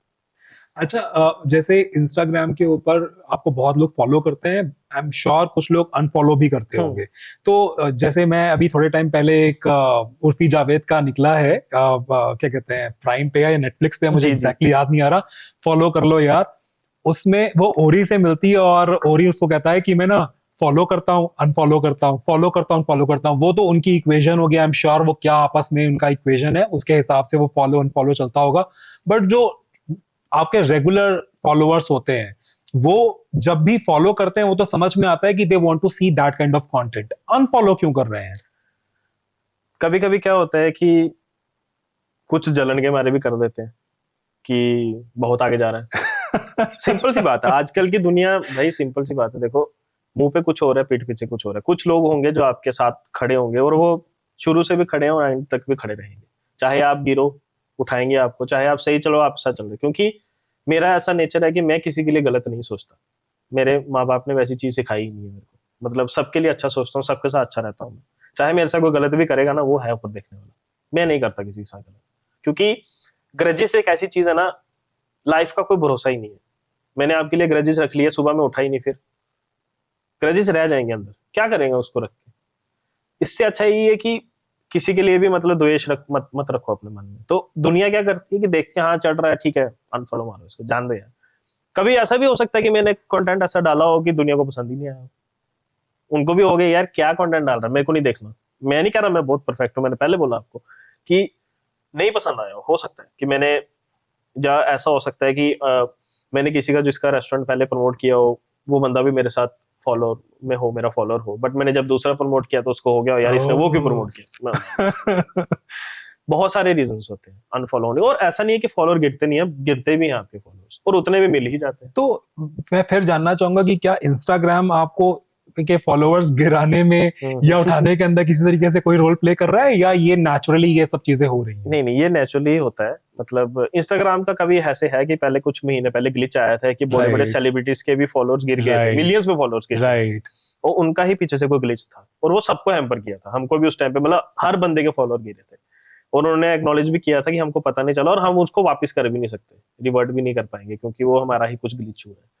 अच्छा, जैसे इंस्टाग्राम के ऊपर आपको बहुत लोग फॉलो करते हैं, आई एम श्योर कुछ लोग अनफॉलो भी करते होंगे। तो जैसे मैं अभी थोड़े टाइम पहले एक उर्फी जावेद का निकला है, क्या कहते हैं, प्राइम पे या नेटफ्लिक्स पे, मुझे एग्जैक्टली याद नहीं आ रहा, फॉलो कर लो यार। उसमें वो ओरी से मिलती है और ओरी उसको कहता है कि मैं ना फॉलो करता हूँ, अनफॉलो करता हूँ, फॉलो करता हूँ, फॉलो करता हूँ। वो तो उनकी इक्वेशन हो गया, आई एम श्योर वो क्या आपस में उनका इक्वेशन है, उसके हिसाब से वो फॉलो अनफॉलो चलता होगा। बट जो आपके रेगुलर फॉलोअर्स होते हैं, वो जब भी फॉलो करते हैं वो तो समझ में आता है कि they want to see that kind of content, unfollow क्यों कर रहे हैं? कभी कभी क्या होता है कि कुछ जलन के मारे भी कर देते हैं कि बहुत आगे जा रहा है सिंपल सी बात है, आजकल की दुनिया भाई, सिंपल सी बात है। देखो, मुंह पे कुछ हो रहा है, पीठ पीछे कुछ हो रहा है। कुछ लोग होंगे जो आपके साथ खड़े होंगे, और वो शुरू से भी खड़े हैं और एंड तक भी खड़े रहेंगे। चाहे आप गिरो, उठाएंगे आपको, चाहे आप सही चलो, आप सही चल रहे। क्योंकि मेरा ऐसा नेचर है कि मैं किसी के लिए गलत नहीं सोचता। मेरे माँ बाप ने वैसी चीज सिखाई ही नहीं है मेरे को। मतलब सबके लिए अच्छा सोचता हूँ, सबके साथ अच्छा रहता हूँ। चाहे मेरे साथ कोई गलत भी करेगा ना, वो है ऊपर देखने वाला, मैं नहीं करता किसी के साथ गलत। क्योंकि ग्रजेस एक ऐसी चीज है ना, लाइफ का कोई भरोसा ही नहीं है। मैंने आपके लिए ग्रजेस रख लिया, सुबह में उठा ही नहीं, फिर ग्रजेस रह जाएंगे अंदर, क्या करेंगे उसको रख के? इससे अच्छा ये है कि किसी के लिए भी मतलब द्वेष मत रखो अपने मन में। तो दुनिया क्या करती है कि देखते हैं, हाँ चढ़ रहा है, ठीक है, अनफॉलो मारो इसको, जान दो यार। कभी ऐसा भी हो सकता है कि मैंने कंटेंट ऐसा डाला हो कि दुनिया को पसंद ही नहीं आया, उनको भी हो गया यार क्या कंटेंट डाल रहा है, मेरे को नहीं देखना। मैं नहीं कह रहा मैं बहुत परफेक्ट हूँ, मैंने पहले बोला आपको कि नहीं पसंद आया हो सकता है कि मैंने, या ऐसा हो सकता है कि मैंने किसी का जिसका रेस्टोरेंट पहले प्रमोट किया हो, वो बंदा भी मेरे साथ फॉलोअर में हो, मेरा फॉलोअर हो, बट मैंने जब दूसरा प्रमोट किया तो उसको हो गया यार इसने वो क्यों प्रमोट किया। बहुत सारे रीजंस होते हैं अनफॉलो होने, और ऐसा नहीं है कि फॉलोअर गिरते नहीं है, गिरते भी हैं आपके फॉलोअर्स, और उतने भी मिल ही जाते हैं। तो मैं फिर जानना चाहूंगा कि क्या इंस्टाग्राम आपको के फॉलोअर्स गिराने में या उठाने के अंदर किसी तरीके से कोई रोल प्ले कर रहा है, या ये नेचुरली ये सब चीजें हो रही हैं? नहीं नहीं, ये नेचुरली होता है। मतलब इंस्टाग्राम का कभी ऐसे है कि पहले कुछ महीने पहले ग्लिच आया था कि बड़े बड़े सेलिब्रिटीज के भी फॉलोअर्स गिर गए थे, मिलियंस में फॉलोअर्स गिर गए, और उनका ही पीछे से कोई ग्लिच था, और वो सबको हैम्पर किया था। हमको भी उस टाइम पे मतलब हर बंदे के फॉलोअर गिरे थे, और उन्होंने एक्नॉलेज भी किया था कि हमको पता नहीं चला, और हम उसको वापस कर भी नहीं सकते, रिवर्ट भी नहीं कर पाएंगे, क्योंकि वो हमारा ही कुछ ग्लिच हुआ है।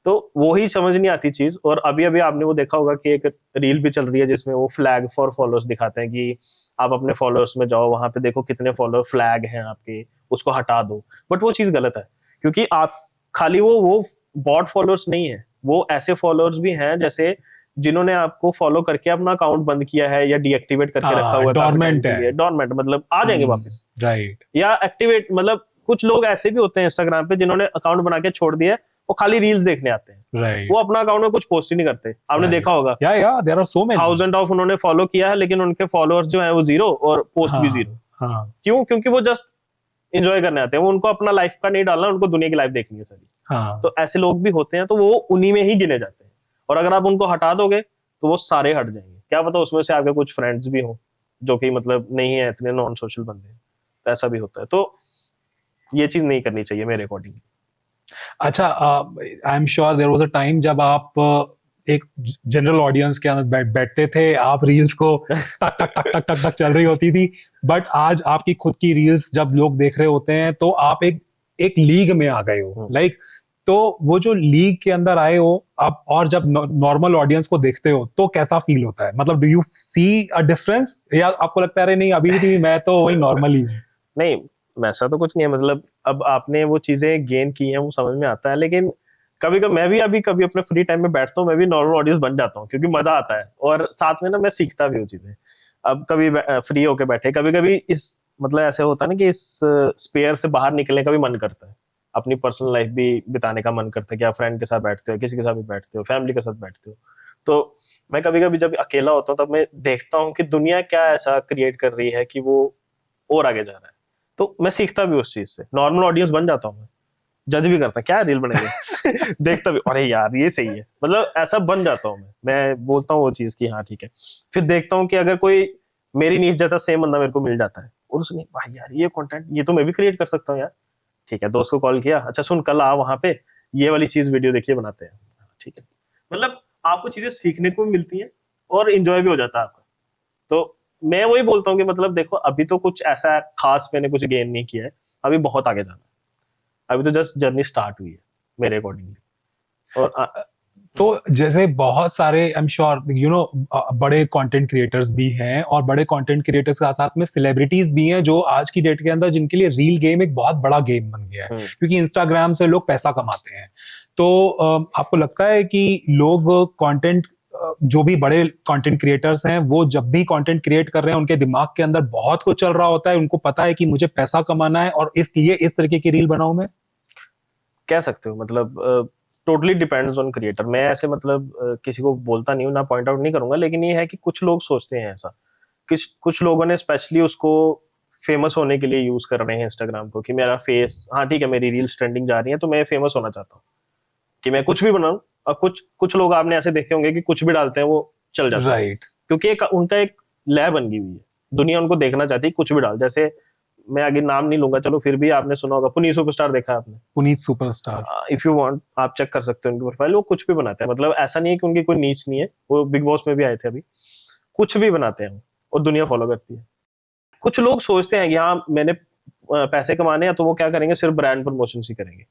तो वो ही समझ नहीं आती चीज। और अभी अभी आपने वो देखा होगा कि एक रील भी चल रही है जिसमें वो फ्लैग फॉर फॉलोअर्स दिखाते हैं कि आप अपने फॉलोअर्स में जाओ, वहां पे देखो कितने फॉलोअर फ्लैग हैं आपके, उसको हटा दो। बट वो चीज गलत है, क्योंकि आप खाली वो बॉट फॉलोअर्स नहीं है, वो ऐसे फॉलोअर्स भी हैं जैसे जिन्होंने आपको फॉलो करके अपना अकाउंट बंद किया है या डीएक्टिवेट करके रखा हुआ है, डॉर्मेंट है। डॉर्मेंट मतलब आ जाएंगे वापस, राइट, या एक्टिवेट। मतलब कुछ लोग ऐसे भी होते हैं इंस्टाग्राम पे जिन्होंने अकाउंट बना के छोड़ दिया, वो खाली रील्स देखने आते हैं, राइट, वो अपना अकाउंट में कुछ पोस्ट ही नहीं करते। आपने देखा होगा, या there are so many thousand of उन्होंने फॉलो किया है, लेकिन उनके फॉलोअर्स जो है वो 0 और पोस्ट भी 0। क्यों? क्योंकि वो जस्ट एंजॉय करने आते हैं, वो उनको अपना लाइफ का नहीं डालना, उनको दुनिया की लाइफ देखनी है सारी। तो ऐसे लोग भी होते हैं, तो वो उन्हीं में ही गिने जाते हैं। और अगर आप उनको हटा दोगे तो वो सारे हट जाएंगे। क्या पता उसमें से आपके कुछ फ्रेंड्स भी हो जो कि मतलब नहीं है इतने नॉन सोशल बंदे, तो ऐसा भी होता है। तो ये चीज नहीं करनी चाहिए मेरे अकॉर्डिंग। अच्छा, I am sure there was a time जब आप एक जनरल ऑडियंस के अंदर बैठते थे, आप रील्स को टक टक टक टक टक टक चल रही होती थी, बट आज आपकी खुद की रील्स जब लोग देख रहे होते हैं तो आप एक लीग में आ गए हो, लाइक तो वो जो लीग के अंदर आए हो आप, और जब नॉर्मल ऑडियंस को देखते हो तो कैसा फील होता है? मतलब do you see a difference, या आपको लगता है अरे नहीं अभी भी मैं तो वही नॉर्मल ही हूँ? नहीं, वैसा तो कुछ नहीं है, मतलब अब आपने वो चीजें गेन की हैं वो समझ में आता है, लेकिन कभी कभी मैं भी अभी कभी अपने फ्री टाइम में बैठता हूँ, मैं भी नॉर्मल ऑडियंस बन जाता हूँ क्योंकि मजा आता है और साथ में ना मैं सीखता भी हूँ चीजें। अब कभी फ्री होके बैठे, कभी कभी इस मतलब ऐसे होता है ना कि इस स्पेयर से बाहर निकलने का भी मन करता है, अपनी पर्सनल लाइफ भी बिताने का मन करता है कि आप फ्रेंड के साथ बैठते हो, किसी के साथ भी बैठते हो, फैमिली के साथ बैठते हो। तो मैं कभी कभी जब अकेला होता हूँ तब मैं देखता हूँ कि दुनिया क्या ऐसा क्रिएट कर रही है कि वो और आगे जा रहा है। तो मैं सीखता भी उस चीज से, नॉर्मल ऑडियंस बन जाता हूँ मैं, जज भी करता क्या रील बनेंगे देखता भी अरे यार ये सही है, मतलब ऐसा बन जाता हूँ मैं बोलता हूँ वो चीज की हाँ ठीक है। फिर देखता हूँ कि अगर कोई मेरी नीच जैसा सेम बंदा मेरे को मिल जाता है और उसने भाई यार ये कंटेंट ये तो मैं भी क्रिएट कर सकता हूँ यार, ठीक है दोस्त को कॉल किया, अच्छा सुन कल आ वहां पे ये वाली चीज वीडियो देखिए बनाते हैं, ठीक है। मतलब आपको चीजें सीखने को भी मिलती हैं और इंजॉय भी हो जाता है आपका। तो मैं वही बोलता हूँ कि मतलब देखो अभी तो कुछ ऐसा खास मैंने कुछ गेन नहीं किया है, अभी बहुत आगे जाना है, अभी तो जस्ट जर्नी स्टार्ट हुई है मेरे अकॉर्डिंगली। और तो जैसे बहुत सारे आई एम श्योर यू नो बड़े कंटेंट क्रिएटर्स भी हैं और बड़े कंटेंट क्रिएटर्स के साथ साथ में सेलिब्रिटीज भी हैं जो आज की डेट के अंदर जिनके लिए रील गेम एक बहुत बड़ा गेम बन गया है, क्योंकि इंस्टाग्राम से लोग पैसा कमाते हैं। तो आपको लगता है कि लोग कंटेंट जो भी बड़े कंटेंट क्रिएटर्स हैं वो जब भी कंटेंट क्रिएट कर रहे हैं उनके दिमाग के अंदर बहुत कुछ चल रहा होता है, उनको पता है कि मुझे पैसा कमाना है और इसलिए इस तरीके की रील बनाऊं मैं? कह सकते हो मतलब टोटली डिपेंड्स ऑन क्रिएटर। मैं ऐसे मतलब किसी को बोलता नहीं हूँ ना, पॉइंट आउट नहीं करूंगा, लेकिन ये है कि कुछ लोग सोचते हैं ऐसा, कुछ लोगों ने स्पेशली उसको फेमस होने के लिए यूज कर रहे हैं इंस्टाग्राम को कि मेरा फेस, हाँ ठीक है मेरी रील्स ट्रेंडिंग जा रही है तो मैं फेमस होना चाहता हूँ कि मैं कुछ भी बनाऊं। और कुछ कुछ लोग आपने ऐसे देखे होंगे कि कुछ भी डालते हैं वो चल जाता है, राइट। क्योंकि उनका एक लय बन गई हुई है, दुनिया उनको देखना चाहती है कुछ भी डाल। जैसे मैं आगे नाम नहीं लूंगा, चलो फिर भी आपने सुना होगा पुनीत सुपरस्टार, देखा है आपने? Puneet superstar. If you want आप चेक कर सकते हो उनकी प्रोफाइल, वो कुछ भी बनाते हैं, मतलब ऐसा नहीं है कि उनकी कोई नीच नहीं है, वो बिग बॉस में भी आए थे अभी, कुछ भी बनाते हैं और दुनिया फॉलो करती है। कुछ लोग सोचते हैं कि हाँ मैंने पैसे कमाने हैं तो वो क्या करेंगे, सिर्फ ब्रांड प्रमोशन ही करेंगे।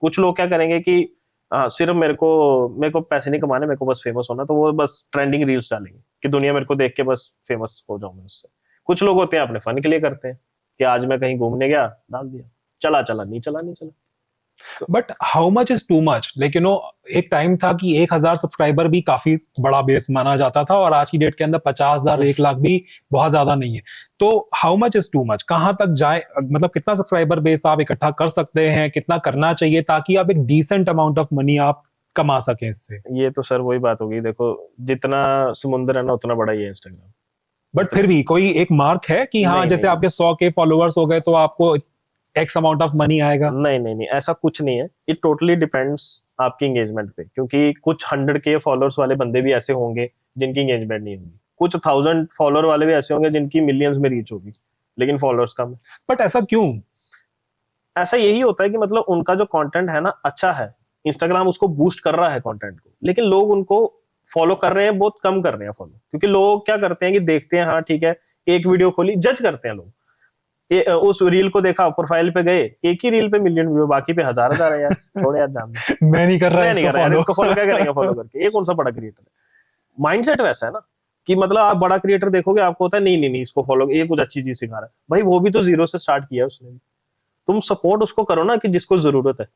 कुछ लोग क्या करेंगे कि हाँ सिर्फ मेरे को पैसे नहीं कमाने, मेरे को बस फेमस होना, तो वो बस ट्रेंडिंग रील्स डालेंगे कि दुनिया मेरे को देख के बस फेमस हो जाऊं मैं उससे। कुछ लोग होते हैं अपने फन के लिए करते हैं कि आज मैं कहीं घूमने गया, डाल दिया, चला चला, नहीं चला नहीं चला। तो but how much is too much? Like you no, एक टाइम था कि 1,000 सब्सक्राइबर भी काफी बड़ा बेस माना जाता था और आज की डेट के अंदर 50,000 1 लाख भी बहुत ज्यादा नहीं है। तो how much is too much? कहां तक जाए, मतलब कितना सब्सक्राइबर बेस आप इकट्ठा कर सकते हैं, कितना करना चाहिए ताकि आप एक डिसेंट अमाउंट ऑफ मनी आप कमा सकें इससे? ये तो सर वही बात होगी, देखो जितना समुंदर है ना उतना बड़ा ही है इंस्टाग्राम। बट फिर भी कोई एक मार्क है कि हाँ नहीं नहीं जैसे नहीं आपके 100 के फॉलोअर्स हो गए तो आपको एक्स अमाउंट ऑफ मनी आएगा? नहीं नहीं नहीं, ऐसा कुछ नहीं है, इट टोटली डिपेंड्स आपकी एंगेजमेंट पे, क्योंकि कुछ 100K फॉलोअर्स वाले बंदे भी ऐसे होंगे जिनकी एंगेजमेंट नहीं होगी, कुछ 1000 फॉलोअर वाले भी ऐसे होंगे जिनकी मिलियंस में रीच होगी लेकिन फॉलोअर्स कम है। बट ऐसा क्यों? ऐसा यही होता है कि मतलब उनका जो कंटेंट है ना अच्छा है, इंस्टाग्राम उसको बूस्ट कर रहा है कंटेंट को, लेकिन लोग उनको फॉलो कर रहे हैं, बहुत कम कर रहे हैं फॉलो, क्योंकि लोग क्या करते हैं कि देखते हैं हाँ ठीक है, एक वीडियो खोली, जज करते हैं लोग, उस रील को देखा, प्रोफाइल पे गए, एक ही रील पे मिलियन व्यू, बाकी पे हजार हजार है यार, छोड़ यार जान दे। मैं नहीं कर रहा मैं नहीं इसको कर रहा यार, फॉलो। इसको फॉलो क्या करेंगे फॉलो करके, ये कौन सा बड़ा क्रिएटर है। माइंडसेट वैसा है ना कि मतलब आप बड़ा क्रिएटर देखोगे आपको होता है नहीं नहीं नहीं इसको फॉलो, ये कुछ अच्छी चीज सिखा रहा है, भाई वो भी तो जीरो से स्टार्ट किया उसने भी, तुम सपोर्ट उसको करो ना कि जिसको जरूरत है।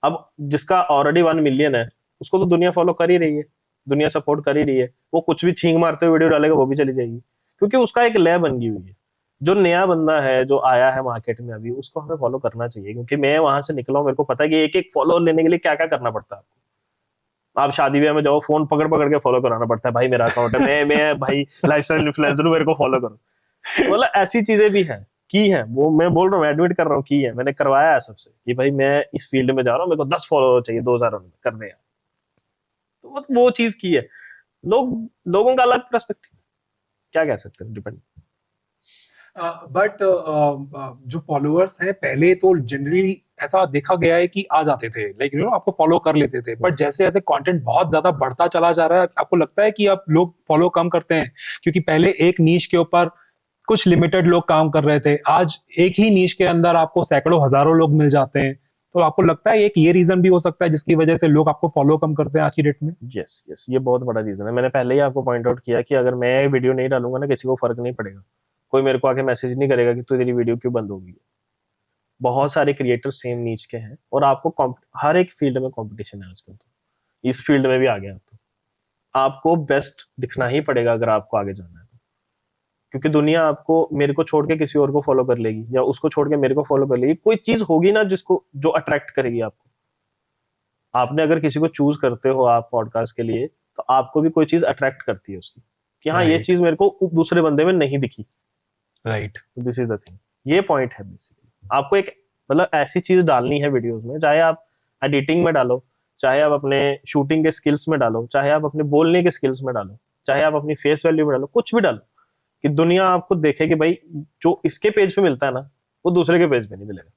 अब जिसका ऑलरेडी 1 मिलियन है उसको तो दुनिया फॉलो कर ही रही है, दुनिया सपोर्ट कर ही रही है, वो कुछ भी छींक मारते हुए वीडियो डालेगा वो भी चली जाएगी, क्योंकि उसका एक लय बन गई हुई है। जो नया बंदा है जो आया है मार्केट में अभी, उसको हमें फॉलो करना चाहिए, क्योंकि मैं वहां से निकला हूं, मेरे को पता है कि एक एक फॉलो लेने के लिए क्या क्या करना पड़ता है आपको। आप शादी ब्याह में जाओ, फोन पकड़ पकड़ के फॉलो कराना पड़ता है, भाई मेरा अकाउंट है, मैं भाई लाइफस्टाइल इन्फ्लुएंसर हूं, मेरे को फॉलो करो। तो मतलब ऐसी चीजें भी हैं, की है वो, मैं बोल रहा हूँ, एडमिट कर रहा हूँ, की है, मैंने करवाया है सबसे कि भाई मैं इस फील्ड में जा रहा हूँ, मेरे को 10 फॉलो चाहिए 2000 कर दे यार। तो मतलब वो चीज की है, लोगों का अलग पर्सपेक्टिव, क्या कह सकते हैं, डिपेंड। बट जो फॉलोअर्स हैं पहले तो जनरली ऐसा देखा गया है कि आ जाते थे, लाइक यू नो आपको फॉलो कर लेते थे, बट जैसे जैसे कंटेंट बहुत ज्यादा बढ़ता चला जा रहा है आपको लगता है कि अब लोग फॉलो कम करते हैं? क्योंकि पहले एक नीश के ऊपर कुछ लिमिटेड लोग काम कर रहे थे, आज एक ही नीश के अंदर आपको सैकड़ों हजारों लोग मिल जाते हैं। तो आपको लगता है एक ये रीजन भी हो सकता है जिसकी वजह से लोग आपको फॉलो कम करते हैं आज की डेट में? यस यस, ये बहुत बड़ा रीजन है, मैंने पहले ही आपको पॉइंट आउट किया कि अगर मैं वीडियो नहीं डालूंगा ना किसी को फर्क नहीं पड़ेगा, कोई मेरे को आके मैसेज नहीं करेगा कि तू तेरी वीडियो क्यों बंद होगी, बहुत सारे क्रिएटर सेम नीच के हैं, और आपको हर एक फील्ड में कंपटीशन है आजकल, तो इस फील्ड में भी आ गया तो आपको बेस्ट दिखना ही पड़ेगा अगर आपको आगे जाना है तो। क्योंकि दुनिया आपको, मेरे को छोड़ के किसी और को फॉलो कर लेगी, या उसको छोड़ के मेरे को फॉलो कर लेगी, कोई चीज होगी ना जिसको जो अट्रैक्ट करेगी आपको। आपने अगर किसी को चूज करते हो आप पॉडकास्ट के लिए, तो आपको भी कोई चीज अट्रैक्ट करती है उसकी, कि हाँ ये राइट चीज मेरे को दूसरे बंदे में नहीं दिखी। Right this is the thing, ये पॉइंट है बेसिकली। आपको एक मतलब ऐसी चीज डालनी है वीडियोस में, चाहे आप एडिटिंग में डालो, चाहे आप अपने शूटिंग के स्किल्स में डालो, चाहे आप अपने बोलने के स्किल्स में डालो, चाहे आप अपनी फेस वैल्यू में डालो, कुछ भी डालो, कि दुनिया आपको देखे कि भाई जो इसके पेज पे मिलता है ना, वो दूसरे के पेज पे नहीं मिलेगा।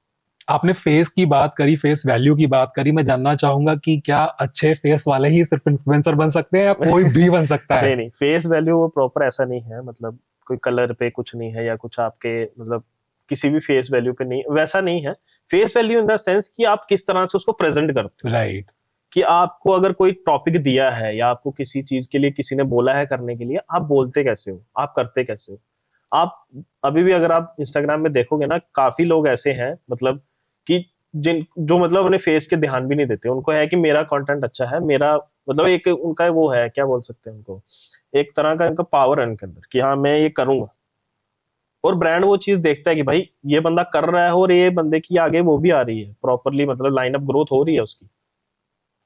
आपने फेस की बात करी, फेस वैल्यू की बात करी, मैं जानना चाहूंगा कि क्या अच्छे फेस वाले ही सिर्फ इन्फ्लुएंसर बन सकते हैं या कोई भी बन सकता है? नहीं नहीं, फेस वैल्यू वो प्रॉपर ऐसा नहीं है, मतलब कोई कलर पे कुछ नहीं है, या कुछ आपके मतलब किसी भी फेस वैल्यू पे नहीं, वैसा नहीं है। Face value in the sense कि आप किस तरह से उसको प्रेजेंट करते हो। राइट कि आपको अगर कोई टॉपिक दिया है, या आपको किसी चीज के लिए किसी ने बोला है करने के लिए, आप बोलते कैसे हो, आप करते कैसे हो। आप अभी भी अगर आप इंस्टाग्राम में देखोगे ना, काफी लोग ऐसे हैं मतलब कि जिन जो मतलब अपने फेस के ध्यान भी नहीं देते, उनको है कि मेरा कंटेंट अच्छा है, मेरा मतलब एक उनका वो है, क्या बोल सकते हैं उनको, एक तरह का इनका पावर है उनके अंदर कि हाँ मैं ये करूंगा। और ब्रांड वो चीज देखता है कि भाई ये बंदा कर रहा है, और ये बंदे की आगे वो भी आ रही है प्रॉपरली, मतलब लाइन अप ग्रोथ हो रही है उसकी,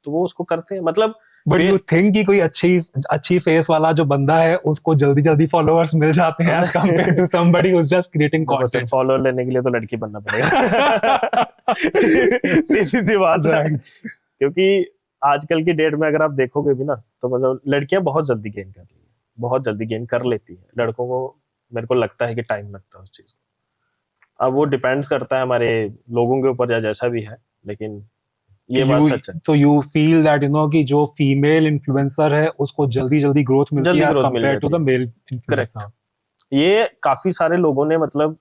तो वो उसको करते हैं मतलब। बट यू थिंक कि कोई अच्छी अच्छी फेस वाला जो बंदा है उसको जल्दी जल्दी फॉलोअर्स मिल जाते हैं as compare to somebody who is just creating देखो सर, कंटेंट? फॉलोअर लेने के लिए तो लड़की बनना पड़ेगा। सीधी सी बात है। क्योंकि आजकल की डेट में अगर आप देखोगे भी ना, तो मतलब लड़कियां बहुत जल्दी गेन कर रही है, बहुत जल्दी गेन कर लेती है। लड़कों को मेरे को लगता है कि टाइम लगता है उस चीज को। अब वो डिपेंड्स करता है हमारे लोगों के ऊपर, या जैसा भी है, लेकिन ये बात सच है। तो यू फील दैट कि जो फीमेल इन्फ्लुएंसर है उसको जल्दी जल्दी ग्रोथ मिलती जल्दी है एज ग्रोथ मिल कंपेयर टू जाती द है। Male correct. इन्फ्लुएंसर? ये काफी सारे लोगों ने मतलब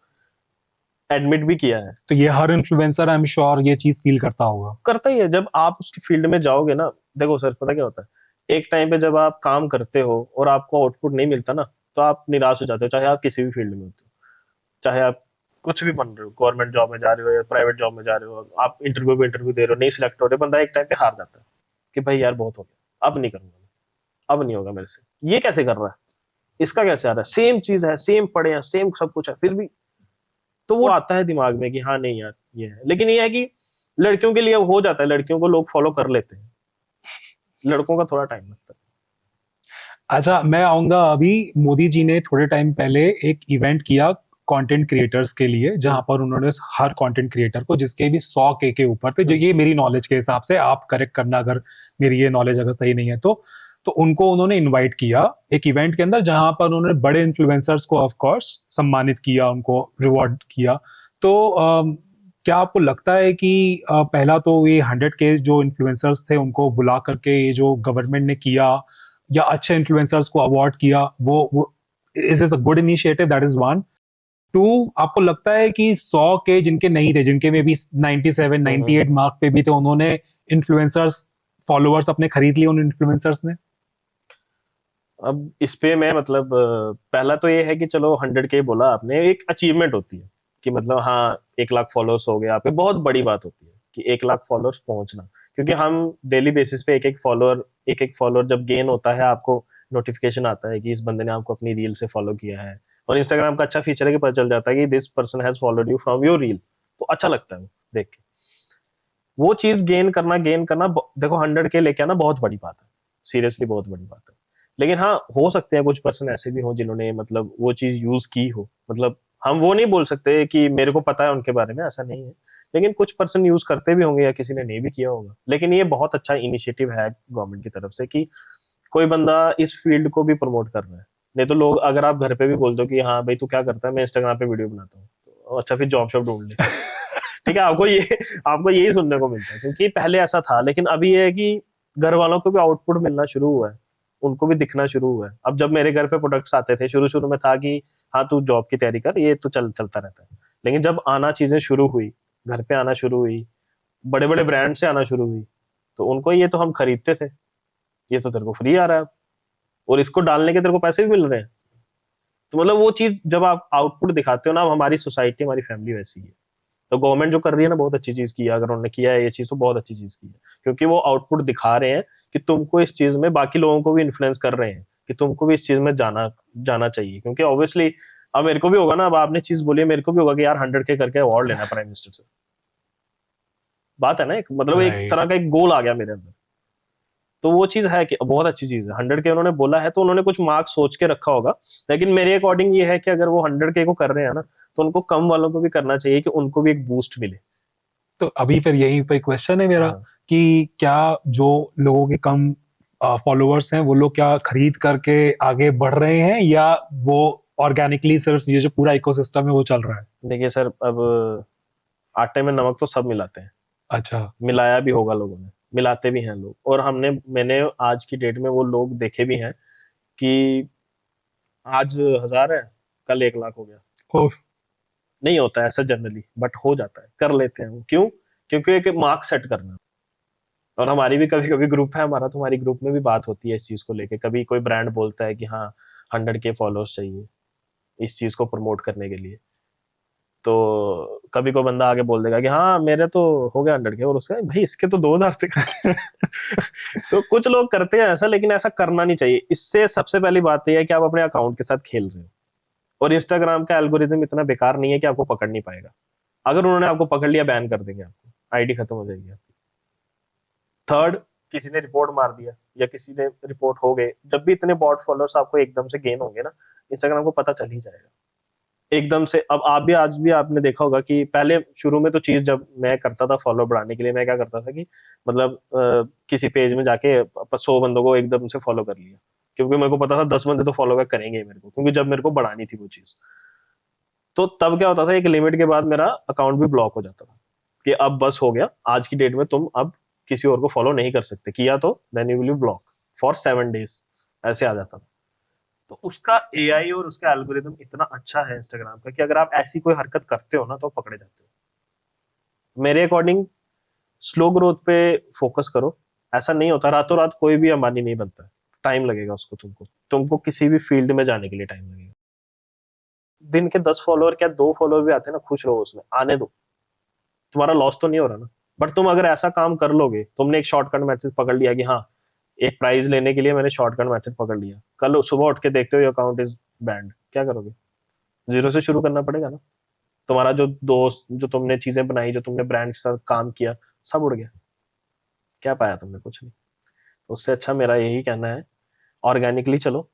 एडमिट भी किया है। तो ये हर इन्फ्लुएंसर आई एम श्योर ये चीज फील करता होगा। करता ही है, जब आप उसकी फील्ड में जाओगे ना। देखो सर, पता क्या होता है, एक टाइम पे जब आप काम करते हो और आपको आउटपुट नहीं मिलता ना, तो आप निराश हो जाते हो, चाहे आप किसी भी फील्ड में होते हो, चाहे आप कुछ भी बन रहे हो, गवर्नमेंट जॉब में जा रहे हो या प्राइवेट जॉब में जा रहे हो, आप इंटरव्यू दे रहे हो, नहीं सिलेक्ट हो रहे, बंदा एक टाइम पे हार जाता है कि भाई यार बहुत हो गया, अब नहीं करूंगा मैं, अब नहीं होगा मेरे से, ये कैसे कर रहा है, इसका कैसे आ रहा है, सेम चीज है, सेम पढ़े हैं, सेम सब कुछ है, फिर भी। तो वो आता है दिमाग में कि हाँ नहीं यार ये है, लेकिन ये है कि लड़कियों के लिए हो जाता है, लड़कियों को लोग फॉलो कर लेते हैं, लड़कों का थोड़ा टाइम लगता है। अच्छा, मैं आऊंगा अभी। मोदी जी ने थोड़े टाइम पहले एक इवेंट किया कंटेंट क्रिएटर्स के लिए, जहां पर उन्होंने हर कंटेंट क्रिएटर को, जिसके भी 100K के ऊपर थे, जो ये मेरी नॉलेज के हिसाब से, आप करेक्ट करना अगर मेरी ये नॉलेज अगर सही नहीं है तो उनको उन्होंने इनवाइट किया एक इवेंट के अंदर, जहां पर उन्होंने बड़े इन्फ्लुएंसर्स को ऑफ कोर्स सम्मानित किया, उनको रिवॉर्ड किया। तो क्या आपको लगता है कि पहला तो ये 100K जो इन्फ्लुएंसर्स थे उनको बुला करके ये जो गवर्नमेंट ने किया, या अच्छे इन्फ्लुएंसर्स को अवार्ड किया, वो is is a good initiative? That is one. Two, आपको लगता है कि 100K जिनके नहीं थे, जिनके में भी 97 98 मार्क पे भी थे, उन्होंने इन्फ्लुएंसर्स फॉलोअर्स अपने खरीद लिए उन इन्फ्लुएंसर्स ने? अब इस पे मैं मतलब पहला तो ये है कि चलो 100K बोला आपने, एक अचीवमेंट होती है कि मतलब हाँ 1 लाख फॉलोअर्स हो गए आपके, बहुत बड़ी बात होती है कि 1 लाख फॉलोअर्स पहुंचना। क्योंकि हम डेली बेसिस पे एक एक फॉलोअर जब गेन होता है, आपको नोटिफिकेशन आता है कि इस बंदे ने आपको अपनी रील से फॉलो किया है। और इंस्टाग्राम का अच्छा फीचर है कि पता चल जाता है कि this person has followed you from your reel, तो अच्छा लगता है वो देख के। वो चीज गेन करना देखो 100K लेके आना बहुत बड़ी बात है, सीरियसली बहुत बड़ी बात है। लेकिन हाँ, हो सकते हैं कुछ पर्सन ऐसे भी हो जिन्होंने मतलब वो चीज यूज की हो, मतलब हम वो नहीं बोल सकते कि मेरे को पता है उनके बारे में, ऐसा नहीं है। लेकिन कुछ पर्सन यूज करते भी होंगे, या किसी ने नहीं भी किया होगा। लेकिन ये बहुत अच्छा इनिशिएटिव है गवर्नमेंट की तरफ से कि कोई बंदा इस फील्ड को भी प्रमोट कर रहा है। नहीं तो लोग, अगर आप घर पे भी बोल दो कि हाँ भाई तू क्या करता है, मैं इंस्टाग्राम पे वीडियो बनाता हूँ, तो अच्छा फिर जॉब शॉप ढूंढ ले। ठीक है, आपको यही सुनने को मिलता है, क्योंकि पहले ऐसा था। लेकिन अभी ये है कि घर वालों को भी आउटपुट मिलना शुरू हुआ है, उनको भी दिखना शुरू हुआ है। अब जब मेरे घर पे प्रोडक्ट्स आते थे, शुरू शुरू में था कि हाँ तू जॉब की तैयारी कर, ये तो चलता रहता है। लेकिन जब आना चीजें शुरू हुई, घर पे आना शुरू हुई, बड़े बड़े ब्रांड से आना शुरू हुई, तो उनको ये तो हम खरीदते थे, ये तो तेरे को फ्री आ रहा है अब, और इसको डालने के तेरे को पैसे भी मिल रहे हैं। तो मतलब वो चीज जब आप आउटपुट दिखाते हो ना, अब हमारी सोसाइटी, हमारी फैमिली वैसी है तो गवर्नमेंट जो कर रही है ना बहुत अच्छी चीज की है, अगर उन्होंने किया है ये चीज तो बहुत अच्छी चीज की है, क्योंकि वो आउटपुट दिखा रहे हैं कि तुमको इस चीज में, बाकी लोगों को भी इन्फ्लुएंस कर रहे हैं कि तुमको भी इस चीज में जाना जाना चाहिए, क्योंकि ऑब्वियसली अब मेरे को भी होगा ना, अब आपने चीज बोली है, मेरे को भी होगा कि यार 100K करके अवार्ड लेना प्राइम मिनिस्टर से, बात है ना, एक मतलब एक राइट। तरह का एक गोल आ गया मेरे अंदर। तो वो चीज है कि बहुत अच्छी चीज है, 100K उन्होंने बोला है तो उन्होंने कुछ मार्क्स सोच के रखा होगा, लेकिन मेरे अकॉर्डिंग ये है कि अगर वो 100K को कर रहे हैं ना, तो उनको कम वालों को भी करना चाहिए कि उनको भी एक बूस्ट मिले। तो अभी फिर यही पे क्वेश्चन है मेरा हाँ कि क्या जो लोगों के कम फॉलोअर्स हैं वो लोग क्या खरीद करके आगे बढ़ रहे हैं, या वो ऑर्गेनिकली सिर्फ ये जो पूरा इकोसिस्टम है वो चल रहा है? देखिए सर, अब आटे में नमक तो सब मिलाते हैं, अच्छा। मिलाया भी होगा लोगों ने, मिलाते भी हैं लोग, और मैंने आज की डेट में वो लोग देखे भी हैं कि आज 1000 है, कल 1 लाख हो गया। ओ, नहीं होता है ऐसा जनरली, बट हो जाता है, कर लेते हैं वो, क्यों? क्योंकि एक मार्क सेट करना। और हमारी भी कभी कभी ग्रुप है हमारा, तो हमारी ग्रुप में भी बात होती है इस चीज को लेके, कभी कोई ब्रांड बोलता है कि हाँ 100K फॉलोअर्स चाहिए इस चीज को प्रमोट करने के लिए, तो कभी कोई बंदा आगे बोल देगा कि हाँ मेरे तो हो गया 100K, और उसका भाई इसके तो 2000 थे। तो कुछ लोग करते हैं ऐसा, लेकिन ऐसा करना नहीं चाहिए। इससे सबसे पहली बात यह है कि आप अपने अकाउंट के साथ खेल रहे हो, और इंस्टाग्राम का एल्गोरिदम इतना बेकार नहीं है कि आपको पकड़ नहीं पाएगा। अगर उन्होंने आपको पकड़ लिया, बैन कर देंगे आपको, आईडी खत्म हो जाएगी आपकी। थर्ड, किसी ने रिपोर्ट मार दिया या किसी ने रिपोर्ट हो गए, जब भी इतने बॉट फॉलोअर्स आपको एकदम से गेन होंगे ना, इंस्टाग्राम को पता चल ही जाएगा एकदम से। अब आप भी, आज भी आपने देखा होगा कि पहले शुरू में तो चीज जब मैं करता था फॉलो बढ़ाने के लिए, मैं क्या करता था कि मतलब किसी पेज में जाके 100 बंदों को एकदम से फॉलो कर लिया, क्योंकि मेरे को पता था 10 बंदे तो फॉलो बैक करेंगे मेरे को, क्योंकि जब मेरे को बढ़ानी थी वो चीज। तो तब क्या होता था, एक लिमिट के बाद मेरा अकाउंट भी ब्लॉक हो जाता था कि अब बस हो गया, आज की डेट में तुम अब किसी और को फॉलो नहीं कर सकते, किया तो then you will be block for 7 days, ऐसे आ जाता था। तो उसका एआई और उसका एल्गोरिदम इतना अच्छा है इंस्टाग्राम का कि अगर आप ऐसी कोई हरकत करते हो ना तो पकड़े जाते हो। मेरे अकॉर्डिंग स्लो ग्रोथ पे फोकस करो। ऐसा नहीं होता रातों रात कोई भी अंबानी नहीं बनता, टाइम लगेगा उसको, तुमको तुमको किसी भी फील्ड में जाने के लिए टाइम लगेगा। दिन के 10 फॉलोअर क्या 2 फॉलोअर भी आते हैं ना, खुश रहो उसमें, आने दो, तुम्हारा लॉस तो नहीं हो रहा ना। बट तुम अगर ऐसा काम कर लोगे, तुमने एक शॉर्टकट मैथड पकड़ लिया कि हाँ एक प्राइज लेने के लिए मैंने शॉर्टकट मैथड पकड़ लिया, कल सुबह उठ के देखते हो योर अकाउंट इज बैंड, क्या करोगे? जीरो से शुरू करना पड़ेगा ना। तुम्हारा जो दोस्त, जो तुमने चीजें बनाई, जो तुमने ब्रांड के साथ काम किया, सब उड़ गया, क्या पाया तुमने? कुछ नहीं। तो उससे अच्छा मेरा यही कहना है, ऑर्गेनिकली चलो।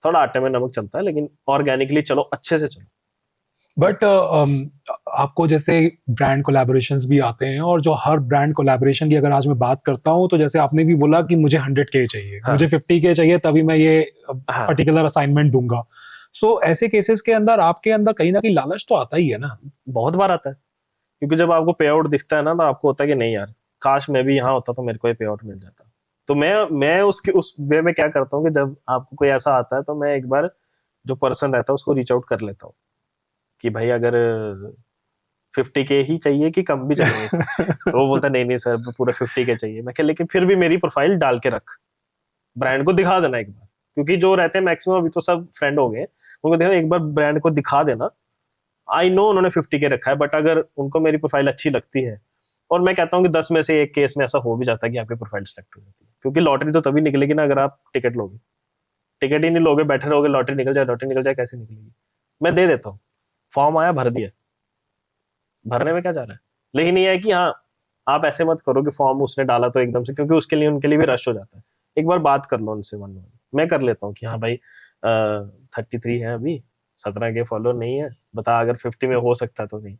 थोड़ा आटे में नमक चलता है, लेकिन ऑर्गेनिकली चलो, अच्छे से चलो। बट आपको जैसे ब्रांड कोलैबोरेशंस भी आते हैं, और जो हर ब्रांड कोलैबोरेशन की अगर आज मैं बात करता हूँ, तो जैसे आपने भी बोला कि मुझे 100K चाहिए, हाँ मुझे 50K चाहिए, तभी मैं ये हाँ, पर्टिकुलर असाइनमेंट दूंगा। सो ऐसे केसेस के अंदर आपके अंदर कहीं ना कहीं लालच तो आता ही है ना? बहुत बार आता है, क्योंकि जब आपको पे आउट दिखता है ना, तो आपको होता है कि नहीं यार, काश मैं भी यहाँ होता तो मेरे को ये पे आउट मिल जाता। तो मैं उसके उस वे में क्या करता हूँ कि जब आपको कोई ऐसा आता है, तो मैं एक बार जो पर्सन रहता है उसको रीच आउट कर लेता हूँ कि भाई अगर 50K ही चाहिए कि कम भी चाहिए। तो वो बोलता है नहीं नहीं सर पूरा 50K चाहिए। मैं कह लेकिन फिर भी मेरी प्रोफाइल डाल के रख, ब्रांड को दिखा देना एक बार, क्योंकि जो रहते हैं मैक्सिमम अभी तो सब फ्रेंड हो गए, उनको देखो एक बार ब्रांड को दिखा देना। आई नो उन्होंने 50K रखा है, बट अगर उनको मेरी प्रोफाइल अच्छी लगती है, और मैं कहता हूँ कि 10 में से एक केस में ऐसा हो भी जाता है कि आपकी प्रोफाइल सेलेक्ट हो जाती है, क्योंकि लॉटरी तो तभी निकलेगी ना अगर आप टिकट लोगे। टिकट ही नहीं लोगे, बैठे रहोगे, लॉटरी निकल जाए, कैसे निकलेगी? मैं दे देता हूँ, फॉर्म आया भर दिया, भरने में क्या जा रहा है। लेकिन ये है कि हाँ, आप ऐसे मत करो कि फॉर्म उसने डाला तो एकदम से, क्योंकि उसके लिए उनके लिए भी रश हो जाता है। एक बार बात कर लो उनसे, वन वन मैं कर लेता हूँ कि हाँ भाई 33 है अभी, 17K फॉलो नहीं है, बता अगर 50 में हो सकता है तो नहीं,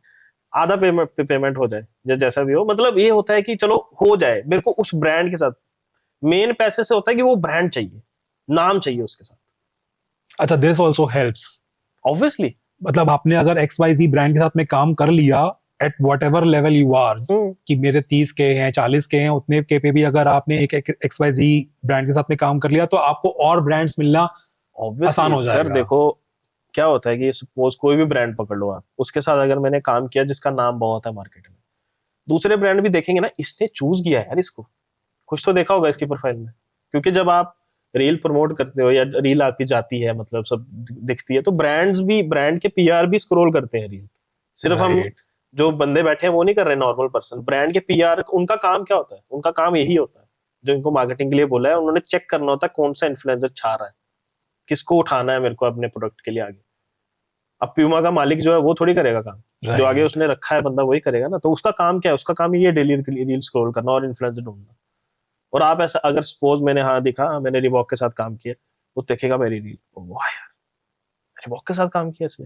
आधा पेमेंट हो जाए या जैसा भी हो। मतलब ये होता है कि चलो हो जाए, मेरे को उस ब्रांड के साथ मेन पैसे से होता है कि वो ब्रांड चाहिए, नाम चाहिए उसके साथ, अच्छा, दिस ऑल्सो हेल्प्स। ऑब्वियसली। मतलब आपने अगर XYZ ब्रांड के साथ में काम कर लिया, at whatever level you are, कि मेरे 30K हैं, 40K हैं, उतने के पे भी अगर आपने एक XYZ ब्रांड के साथ में काम कर लिया, तो आपको और ब्रांड्स मिलना आसान ऑब्वियसली हो सर, जाएगा। देखो क्या होता है कि सपोज कोई भी ब्रांड पकड़ लो आप, उसके साथ अगर मैंने काम किया जिसका नाम बहुत है मार्केट में, दूसरे ब्रांड भी देखेंगे ना, इसने चूज किया है यार इसको, कुछ तो देखा होगा इसकी प्रोफाइल में। क्योंकि जब आप रील प्रमोट करते हो या रील आपकी जाती है, मतलब सब दिखती है, तो ब्रांड्स भी, ब्रांड के पीआर भी स्क्रॉल करते हैं रील। सिर्फ हम राइट। जो बंदे बैठे हैं वो नहीं कर रहे, नॉर्मल पर्सन। ब्रांड के पीआर, उनका काम क्या होता है? उनका काम यही होता है, जो इनको मार्केटिंग के लिए बोला है उन्होंने, चेक करना होता है कौन सा इन्फ्लुएंसर छा रहा है, किसको उठाना है मेरे को अपने प्रोडक्ट के लिए आगे। अब प्यूमा का मालिक जो है वो थोड़ी करेगा काम, जो आगे राइट। उसने रखा है बंदा वही करेगा ना। तो उसका काम क्या है? उसका काम ये है डेली रील स्क्रॉल करना और इन्फ्लुएंसर ढूंढना। और आप ऐसा, अगर सपोज मैंने, हाँ दिखा मैंने रिबॉक के साथ काम किया, वो देखेगा मेरी रील, वाह यार रिबॉक के साथ काम किया इसने,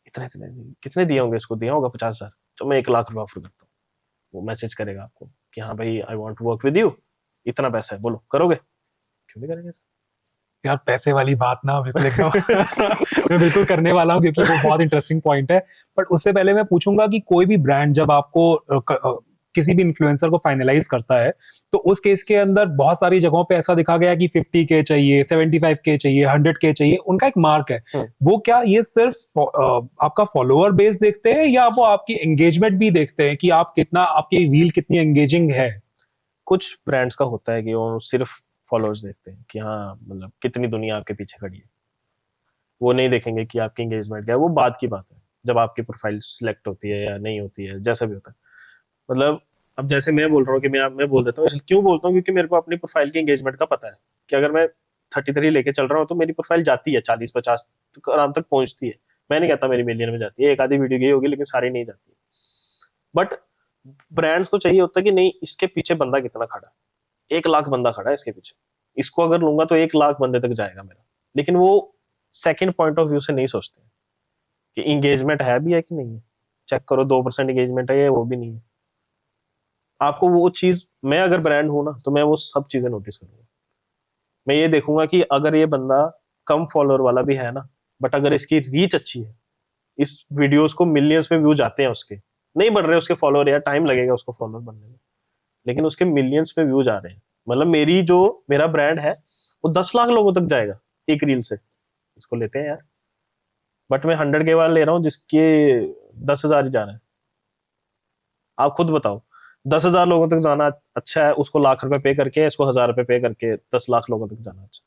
इतने इतने कितने दिए होंगे इसको, दिया होगा 50,000, तो मैं 1 लाख रुपया ऑफर करता हूँ। वो मैसेज करेगा आपको कि हाँ भाई I want to work with you, इतना पैसा है, बोलो करोगे? क्यों नहीं करेंगे? यार पैसे वाली बात ना बिल्कुल एकदम मैं बिल्कुल करने वाला हूँ, क्योंकि वो बहुत इंटरेस्टिंग पॉइंट है। बट उससे पहले मैं पूछूंगा कि कोई भी ब्रांड जब आपको किसी भी इन्फ्लुएंसर को फाइनलाइज करता है, तो उस केस के अंदर बहुत सारी जगहों पे ऐसा दिखा गया कि 50K चाहिए, 75K चाहिए, 100K चाहिए, उनका एक मार्क है। वो क्या ये सिर्फ आपका फॉलोअर बेस देखते हैं, या वो आपकी एंगेजमेंट भी देखते हैं कि आप कितना, आपकी रील कितनी एंगेजिंग है? कुछ ब्रांड्स का होता है कि वो सिर्फ फॉलोअर्स देखते हैं कि हाँ मतलब कितनी दुनिया आपके पीछे खड़ी है, वो नहीं देखेंगे कि आपकी एंगेजमेंट क्या है। वो बात की बात है जब आपकी प्रोफाइल सिलेक्ट होती है या नहीं होती है, जैसा भी होता है। मतलब अब जैसे मैं बोल रहा हूँ कि मैं बोल देता हूँ, इसलिए क्यों बोलता हूँ, क्योंकि मेरे को अपनी प्रोफाइल की एंगेजमेंट का पता है कि अगर मैं 33 लेके चल रहा हूँ तो मेरी प्रोफाइल जाती है 40-50 आराम तक पहुंचती है। मैं नहीं कहता मेरी मिलियन में जाती है, एक आधी वीडियो गई होगी लेकिन सारी नहीं जाती। बट ब्रांड्स को चाहिए होता है कि नहीं, इसके पीछे बंदा कितना खड़ा है, 1 लाख बंदा खड़ा है इसके पीछे, इसको अगर लूंगा तो 1 लाख बंदे तक जाएगा मेरा। लेकिन वो सेकंड पॉइंट ऑफ व्यू से नहीं सोचते हैं कि इंगेजमेंट है भी है कि नहीं है। चेक करो 2% इंगेजमेंट है या वो भी नहीं है। आपको वो चीज, मैं अगर ब्रांड हूं ना तो मैं वो सब चीजें नोटिस करूंगा। मैं ये देखूंगा कि अगर ये बंदा कम फॉलोअर वाला भी है ना, बट अगर इसकी रीच अच्छी है, इस वीडियोस को मिलियंस में व्यूज आते हैं उसके, नहीं बढ़ रहे उसके फॉलोअर, यार टाइम लगेगा उसको फॉलोअर बनने में, लेकिन उसके मिलियंस में व्यूज आ रहे हैं, मतलब मेरा ब्रांड है वो 10 लाख लोगों तक जाएगा एक रील से, इसको लेते हैं यार। बट मैं 100K वाला ले रहा हूँ जिसके 10,000 ही जा रहे हैं। आप खुद बताओ, 10,000 लोगों तक जाना अच्छा है, उसको लाख रुपए पे करके, इसको 1,000 रुपए पे करके 10 लाख लोगों तक जाना अच्छा?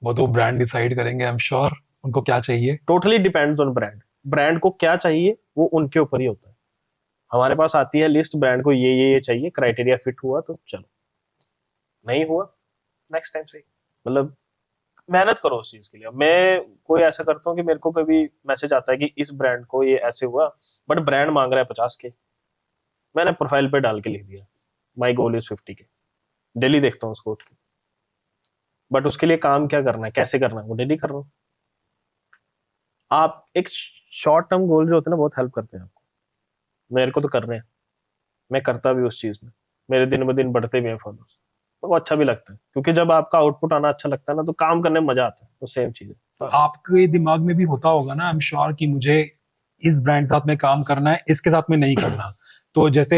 वो तो ब्रांड डिसाइड करेंगे, आई एम श्योर उनको क्या चाहिए। Totally depends on brand. Brand को क्या चाहिए वो उनके ऊपर ही होता है। हमारे पास आती है लिस्ट, ब्रांड को ये चाहिए, क्राइटेरिया फिट हुआ तो चलो, नहीं हुआ नेक्स्ट टाइम से। मतलब मेहनत करो उस चीज के लिए। मैं कोई ऐसा करता हूँ कि मेरे को कभी मैसेज आता है कि इस ब्रांड को ये ऐसे हुआ, बट ब्रांड मांग रहा है 50K, मैंने प्रोफाइल पे डाल के लिख दिया माई गोल इज 50K। डेली देखता हूँ उसको उठ के, बट उसके लिए काम क्या करना है, कैसे करना है, वो डेली कर रहा हूँ। आप एक शॉर्ट टर्म गोल जो होते हैं ना बहुत हेल्प करते हैं आपको। मेरे को तो कर रहे हैं, मैं करता भी उस चीज में, मेरे दिन ब दिन बढ़ते भी हैं फॉलोअर्स, तो वो अच्छा भी लगता है, क्योंकि जब आपका आउटपुट आना अच्छा लगता है ना तो काम करने में मजा आता है। तो सेम चीज है। तो आपके दिमाग में भी होता होगा ना, आई एम श्योर, कि मुझे इस ब्रांड के साथ में काम करना है, इसके साथ में नहीं करना। तो जैसे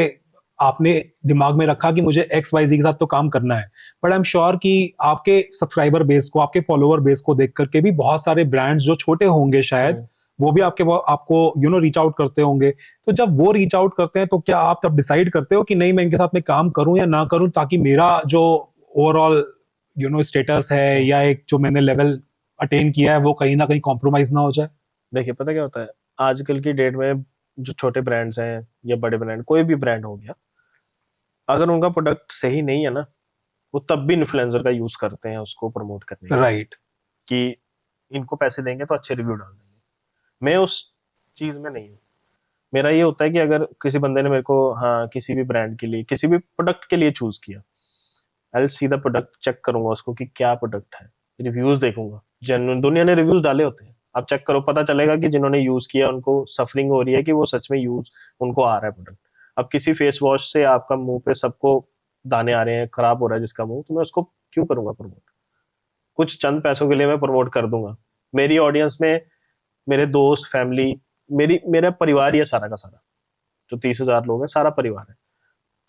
आपने दिमाग में रखा कि मुझे XYZ के साथ तो काम करना है, बट आई एम श्योर कि आपके सब्सक्राइबर बेस को, आपके फॉलोअर बेस को देख करके भी बहुत सारे ब्रांड्स जो छोटे होंगे शायद, वो भी आपको रीच आउट करते होंगे। तो जब वो रीच आउट करते हैं, तो क्या आप तब डिसाइड करते हो कि नहीं मैं इनके साथ में काम करूं या ना करूं, ताकि मेरा जो ओवरऑल स्टेटस है, या एक जो मैंने लेवल अटेन किया है, वो कहीं ना कहीं कॉम्प्रोमाइज ना हो जाए? देखिए पता क्या होता है, आजकल की डेट में जो छोटे ब्रांड्स हैं या बड़े ब्रांड, कोई भी ब्रांड हो गया, अगर उनका प्रोडक्ट सही नहीं है ना, वो तब भी इन्फ्लुएंसर का यूज करते हैं उसको प्रमोट करने के लिए, राइट। कि इनको पैसे देंगे तो अच्छे रिव्यू डाल देंगे। मैं उस चीज में नहीं हूँ। मेरा ये होता है कि अगर किसी बंदे ने मेरे को, हाँ किसी भी ब्रांड के लिए, किसी भी प्रोडक्ट के लिए चूज किया, आई सी द प्रोडक्ट, चेक करूंगा उसको कि क्या प्रोडक्ट है, रिव्यूज देखूंगा। जेन्युइन दुनिया ने रिव्यूज डाले होते हैं, आप चेक करो, पता चलेगा कि जिन्होंने यूज किया उनको सफरिंग हो रही है कि वो सच में यूज उनको आ रहा है प्रोडक्ट। अब किसी फेस वॉश से आपका मुंह पे सबको दाने आ रहे हैं, खराब हो रहा है जिसका मुंह, तो मैं उसको क्यों करूंगा प्रमोट? कुछ चंद पैसों के लिए मैं प्रमोट कर दूंगा। मेरी ऑडियंस में मेरे दोस्त, फैमिली, मेरा परिवार, ये सारा का सारा जो 30,000 लोग हैं, सारा परिवार है।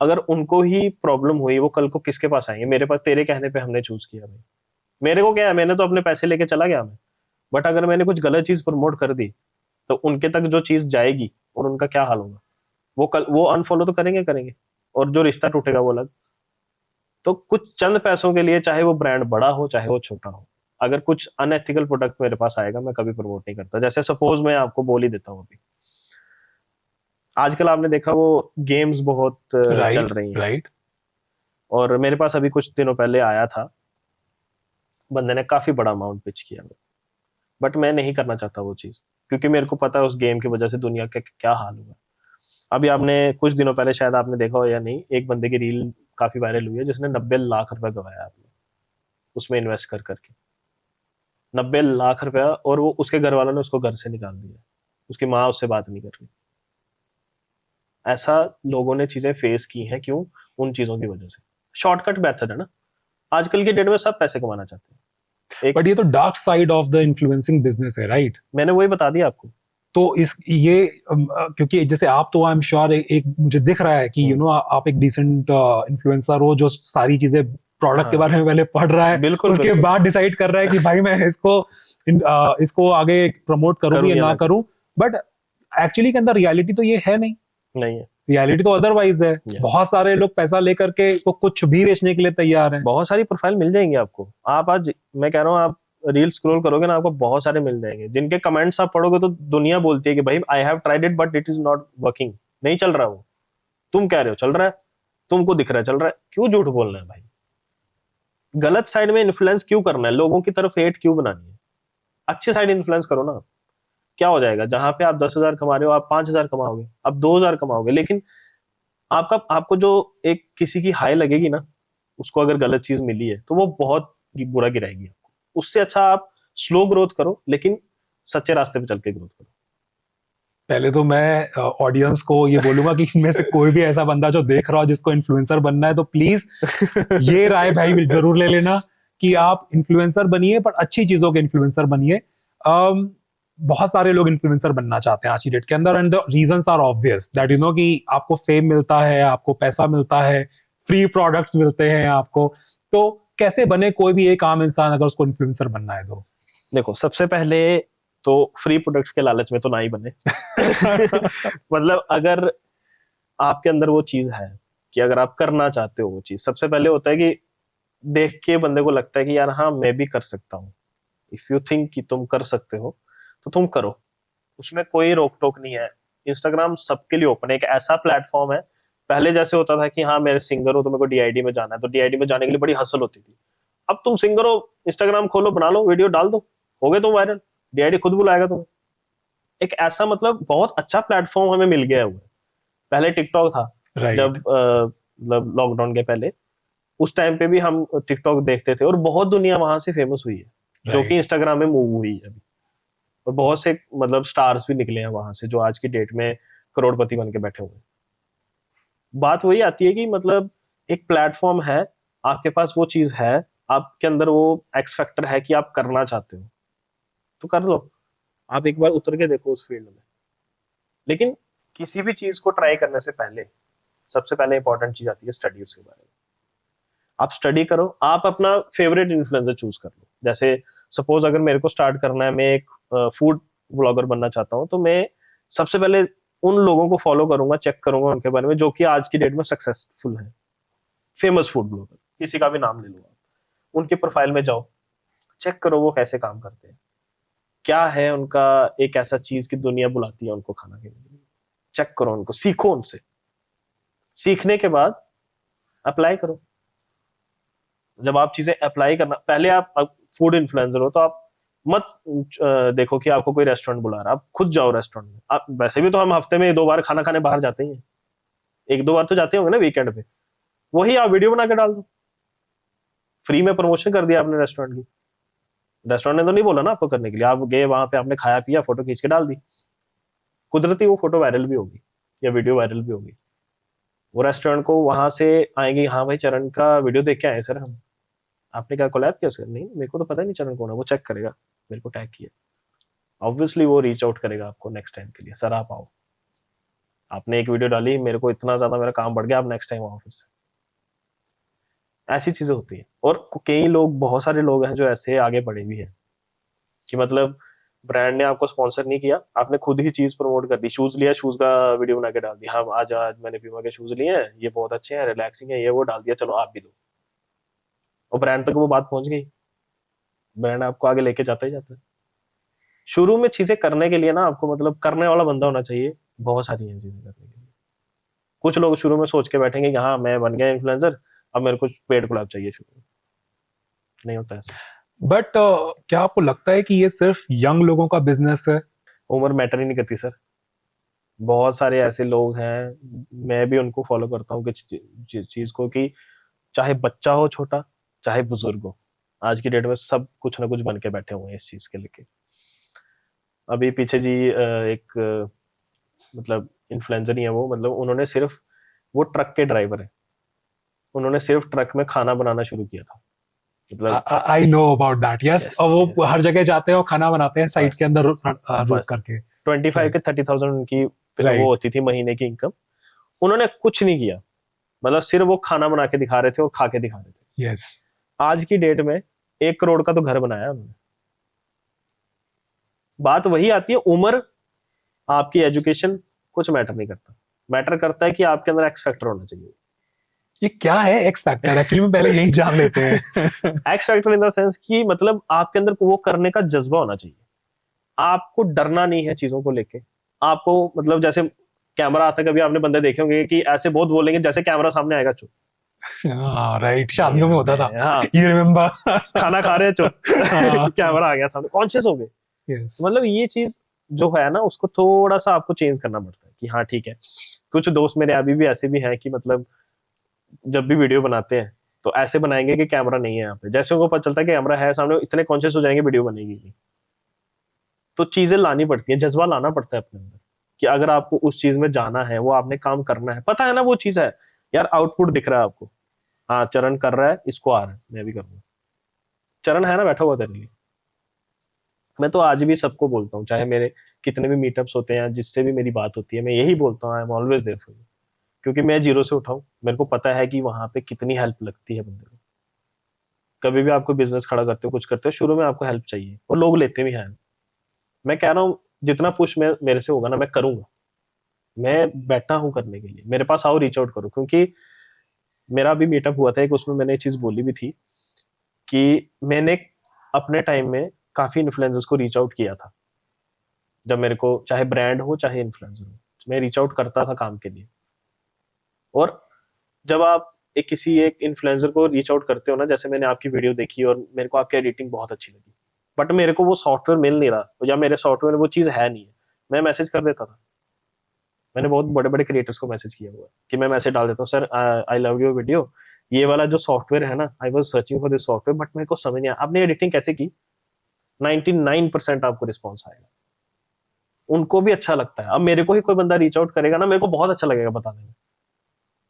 अगर उनको ही प्रॉब्लम हुई, वो कल को किसके पास आएंगे? मेरे पास, तेरे कहने पे हमने चूज किया भाई, मेरे को क्या है, मैंने तो अपने पैसे लेके चला गया मैं। बट अगर मैंने कुछ गलत चीज प्रमोट कर दी, तो उनके तक जो चीज जाएगी और उनका क्या हाल होगा? वो अनफॉलो तो करेंगे करेंगे, और जो रिश्ता टूटेगा वो अलग। तो कुछ चंद पैसों के लिए, चाहे वो ब्रांड बड़ा हो चाहे वो छोटा हो, अगर कुछ अनएथिकल प्रोडक्ट मेरे पास आएगा, मैं कभी प्रमोट नहीं करता। जैसे सपोज मैं आपको बोल ही देता हूँ अभी, आजकल आपने देखा वो गेम्स बहुत चल रही हैं। राइट। और मेरे पास अभी कुछ दिनों पहले आया था, बंदे ने काफी बड़ा अमाउंट पिच किया, बट मैं नहीं करना चाहता वो चीज, क्योंकि मेरे को पता है उस गेम की वजह से दुनिया का क्या हाल हुआ। अभी आपने कुछ दिनों पहले, शायद आपने देखा हो या नहीं, एक बंदे की रील काफी वायरल हुई है जिसने 90 लाख रुपए गवाया आपने उसमें इन्वेस्ट कर करके। 90 लाख रुपया, और वो उसके घर वालों ने उसको घर से निकाल दिया, उसकी माँ उससे बात नहीं कर रही। ऐसा लोगों ने चीजें फेस की हैं, क्यों? उन चीजों की वजह से। शॉर्टकट मेथड है ना, आजकल के डेट में सब पैसे कमाना चाहते हैं। एक बट ये तो dark side of the influencing business है, राइट? मैंने वही बता दिया आपको। तो इस ये क्योंकि जैसे आप तो आई एम श्योर एक मुझे दिख रहा है कि आप एक डिसेंट इन्फ्लुएंसर हो जो सारी चीजें प्रोडक्ट के हाँ, बारे में पहले पढ़ रहा है, बिल्कुल उसके बिल्कुल। बाद डिसाइड कर रहा है कि भाई मैं इसको आगे प्रमोट करूं करूँ या या ना ना करूं। बट एक्चुअली के अंदर रियलिटी तो ये है नहीं। नहीं है। रियलिटी तो अदरवाइज है। यस। बहुत सारे लोग पैसा लेकर के वो कुछ भी बेचने के लिए तैयार हैं। बहुत सारी प्रोफाइल मिल जाएंगी आपको। आप आज, मैं कह रहा हूँ, आप रील स्क्रॉल करोगे ना, आपको बहुत सारे मिल जाएंगे जिनके कमेंट्स आप पढ़ोगे तो दुनिया बोलती है कि भाई I have tried it but it is not working, नहीं चल रहा वो। तुम कह रहे हो चल रहा है, तुमको दिख रहा है चल रहा है, क्यों झूठ बोलना है भाई? गलत साइड में इन्फ्लुएंस क्यों करना है? लोगों की तरफ हेट क्यों बनानी है? अच्छे साइड इन्फ्लुएंस करो ना। क्या हो जाएगा? जहां पे आप 10,000 कमा रहे हो, आप 5,000 कमाओगे, आप 2,000 कमाओगे, लेकिन आपको जो एक किसी की हाई लगेगी ना, उसको अगर गलत चीज मिली है तो वो बहुत बुरा गिराएगी आपको। उससे अच्छा आप स्लो ग्रोथ करो, लेकिन सच्चे रास्ते पे चल के ग्रोथ करो। पहले तो मैं ऑडियंस को ये बोलूंगा कि इनमें से कोई भी ऐसा बंदा जो देख रहा हो जिसको इन्फ्लुएंसर बनना है तो प्लीज ये राय भाई जरूर ले लेना कि आप इन्फ्लुएंसर बनिए, पर अच्छी चीजों के इन्फ्लुएंसर बनिए। बहुत सारे लोग इन्फ्लुएंसर बनना चाहते हैं आज की डेट के अंदर, and the reasons are obvious that कि आपको फेम मिलता है, आपको पैसा मिलता है, फ्री प्रोडक्ट्स मिलते हैं आपको। तो कैसे बने कोई भी एक आम इंसान अगर उसको इन्फ्लुएंसर बनना है तो? देखो, सबसे पहले तो फ्री प्रोडक्ट्स के लालच में तो ना ही बने। मतलब अगर आपके अंदर वो चीज है कि अगर आप करना चाहते हो वो चीज, सबसे पहले होता है कि देख के बंदे को लगता है कि यार हाँ मैं भी कर सकता हूँ। इफ यू थिंक कि तुम कर सकते हो तो तुम करो, उसमें कोई रोक टोक नहीं है। इंस्टाग्राम सबके लिए ओपन है, एक ऐसा प्लेटफॉर्म है। पहले जैसे होता था कि हाँ मेरे सिंगर हो तो मेरे को डीआईडी में जाना है, तो डीआईडी में जाने के लिए बड़ी हसल होती थी। अब तुम सिंगर हो, इंस्टाग्राम खोलो, बना लो, वीडियो डाल दो, हो गए तुम वायरल, डीआईडी खुद बुलाएगा तुम्हें। एक ऐसा मतलब बहुत अच्छा प्लेटफॉर्म हमें मिल गया है हुआ। पहले टिकटॉक था, जब राइट। मतलब लॉकडाउन के पहले, उस टाइम पे भी हम टिकटॉक देखते थे और बहुत दुनिया वहां से फेमस हुई है, जो कि राइट। इंस्टाग्राम में मूव हुई है अभी। और बहुत से मतलब स्टार्स भी निकले हैं वहां से, जो आज की डेट में करोड़पति बन के बैठे हुए हैं। बात वही आती है कि मतलब एक प्लेटफॉर्म है, आपके पास वो चीज है, आपके अंदर वो एक्स फैक्टर है कि आप करना चाहते हो तो कर लो। आप एक बार उतर के देखो उस फील्ड में। लेकिन किसी भी चीज को ट्राई करने से पहले सबसे पहले इंपॉर्टेंट चीज आती है स्टडी उसके बारे में। आप स्टडी करो, आप अपना फेवरेट इन्फ्लुएंसर चूज कर लो। जैसे सपोज अगर मेरे को स्टार्ट करना है, मैं एक फूड ब्लॉगर बनना चाहता हूँ, तो मैं सबसे पहले उन लोगों को फॉलो करूंगा, चेक करूंगा उनके बारे में जो कि आज की डेट में सक्सेसफुल है। फेमस फूड ब्लॉगर, किसी का भी नाम ले लो आप, उनके प्रोफाइल में जाओ, चेक करो वो कैसे काम करते हैं, क्या है उनका एक ऐसा चीज की दुनिया बुलाती है उनको खाना के लिए। चेक करो उनको, सीखो उनसे, सीखने के बाद अप्लाई करो। जब आप चीजें अप्लाई करना, पहले आप फूड इन्फ्लुएंसर हो तो आप मत देखो कि आपको कोई रेस्टोरेंट बुला रहा है, आप खुद जाओ रेस्टोरेंट में। आप वैसे भी तो हम हफ्ते में 2 बार खाना खाने बाहर जाते ही हैं, 1-2 बार तो जाते होंगे ना वीकेंड पे। वही आप वीडियो बना के डाल दो, फ्री में प्रमोशन कर दिया आपने रेस्टोरेंट की। रेस्टोरेंट ने तो नहीं बोला ना आपको करने के लिए, आप गए वहां पे, आपने खाया पिया, फोटो खींच के डाल दी, कुदरती वो फोटो वायरल भी होगी या वीडियो वायरल भी होगी। वो रेस्टोरेंट को वहां से आएंगे, हाँ भाई चरण का वीडियो देख के आए सर हम। आपने क्या कोलैब किया उसका? नहीं, मेरे को तो पता नहीं चरण कौन है। वो चेक करेगा, मेरे को टैग किया, ऑब्वियसली वो रीच आउट करेगा आपको नेक्स्ट टाइम के लिए, सर आप आओ, आपने एक वीडियो डाली, मेरे को इतना ज्यादा मेरा काम बढ़ गया, आप नेक्स्ट टाइम आओ फिर से। ऐसी चीजें होती हैं। और कई लोग, बहुत सारे लोग हैं जो ऐसे आगे बढ़े भी हैं कि मतलब ब्रांड ने आपको स्पॉन्सर नहीं किया, आपने खुद ही चीज प्रमोट कर दी। शूज लिया, शूज का वीडियो बना के डाल दिया, हाँ आज आज मैंने प्यूमा के शूज लिए हैं, ये बहुत अच्छे हैं, रिलैक्सिंग है, ये वो डाल दिया, चलो आप भी लो। और ब्रांड तक वो बात पहुंच गई, ब्रांड आपको आगे लेके जाता ही जाता है। शुरू में चीजें करने के लिए ना आपको मतलब करने वाला बंदा होना चाहिए, बहुत सारी हैं चीजें करने के लिए। कुछ लोग शुरू में सोच के बैठेंगे कि हाँ मैं बन गया इन्फ्लुएंसर, अब मेरे को पेड कोलैब चाहिए, शुरू में नहीं होता ऐसा। बट क्या आपको लगता है कि ये सिर्फ यंग लोगों का बिजनेस है? उम्र मैटर ही नहीं करती सर। बहुत सारे ऐसे लोग हैं, मैं भी उनको फॉलो करता हूँ कि चीज को, कि चाहे बच्चा हो छोटा, चाहे बुजुर्ग हो, आज की डेट में सब कुछ ना कुछ बन के बैठे हुए हैं इस चीज के लेके। अभी पीछे जी एक मतलब इन्फ्लुएंसर ही है वो, मतलब उन्होंने सिर्फ, वो ट्रक के ड्राइवर है, उन्होंने सिर्फ ट्रक में खाना बनाना शुरू किया था, मतलब। I know about that, yes. Yes और यस। वो हर जगह जाते हैं और खाना बनाते हैं साइट के बस अंदर रुक बस करके। 25 के 30,000 उनकी वो राइट। होती थी महीने की इनकम। उन्होंने कुछ नहीं किया, मतलब सिर्फ वो खाना बना के दिखा रहे थे और खा के दिखा रहे थे। यस। आज की डेट में 1 करोड़ का तो घर बनाया उन्होंने। बात वही आती है, उम्र, आपकी एजुकेशन कुछ मैटर नहीं करता। मैटर करता है कि आपके अंदर एक्स फैक्टर होना चाहिए। ये क्या है एक्स फैक्टर? एक्चुअली में पहले यही जान लेते हैं। X factor in the sense कि मतलब आपके अंदर वो करने का जज्बा होना चाहिए। आपको डरना नहीं है चीजों को लेके। आपको मतलब जैसे कैमरा आता है, कभी आपने बंदे देखे होंगे कि ऐसे बहुत बोलेंगे जैसे कैमरा सामने आएगा, चुप। हाँ राइट, शादियों में होता था। हाँ, यू रिमेम्बर? खाना खा रहे हैं, चुप। कैमरा आ गया सामने, कॉन्शियस हो गए। यस। मतलब ये चीज जो है ना, उसको थोड़ा सा आपको चेंज करना पड़ता है कि हाँ ठीक है। कुछ दोस्त मेरे अभी भी ऐसे भी हैं कि मतलब जब भी वीडियो बनाते हैं तो ऐसे बनाएंगे कि कैमरा नहीं है यहाँ पे, जैसे उनको पता चलता है कि कैमरा है सामने, इतने कॉन्शियस हो जाएंगे वीडियो बनेगी नहीं। तो चीजें लानी पड़ती है, जज्बा लाना पड़ता है अपने अंदर, कि अगर आपको उस चीज में जाना है, वो आपने काम करना है, पता है ना वो चीज है, यार आउटपुट दिख रहा है आपको। हाँ चरण कर रहा है, इसको आ रहा है, मैं भी करूंगा। चरण है ना बैठा हुआ तेरे लिए। मैं तो आज भी सबको बोलता हूँ, चाहे मेरे कितने भी मीटअप्स होते हैं, जिससे भी मेरी बात होती है, मैं यही बोलता हूँ, I am always there for you. क्योंकि मैं जीरो से उठाऊं, मेरे को पता है कि वहां पे कितनी हेल्प लगती है बंदे को। कभी भी आपको बिजनेस खड़ा करते हो, कुछ करते हो, शुरू में आपको हेल्प चाहिए और लोग लेते भी हैं। मैं कह रहा हूँ जितना पुश मेरे से होगा ना, मैं करूंगा। मैं बैठा हूँ करने के लिए, मेरे पास आओ, रीच आउट करो। क्योंकि मेरा भी मीटअप हुआ था एक, उसमें मैंने ये चीज बोली भी थी कि मैंने अपने टाइम में काफी इन्फ्लुएंसर्स को रीच आउट किया था। जब मेरे को चाहे ब्रांड हो चाहे इन्फ्लुएंसर हो, मैं रीच आउट करता था काम के लिए। और जब आप एक इन्फ्लुएंसर को रीच आउट करते हो ना, जैसे मैंने आपकी वीडियो देखी और मेरे को आपकी एडिटिंग बहुत अच्छी लगी, बट मेरे को वो सॉफ्टवेयर मिल नहीं रहा, या मेरे सॉफ्टवेयर में वो चीज है नहीं है, मैं मैसेज कर देता था। मैंने बहुत बड़े बड़े क्रिएटर्स को मैसेज किया हुआ है कि मैं मैसेज डाल देता हूँ, sir I love your video, ये वाला जो सॉफ्टवेयर है ना, I was searching for this software but मेरे को समझ नहीं आया, आपने एडिटिंग कैसे की। 99% आपको रिस्पॉन्स आएगा, उनको भी अच्छा लगता है। अब मेरे को ही कोई बंदा रीच आउट करेगा ना, मेरे को बहुत अच्छा लगेगा बताने में।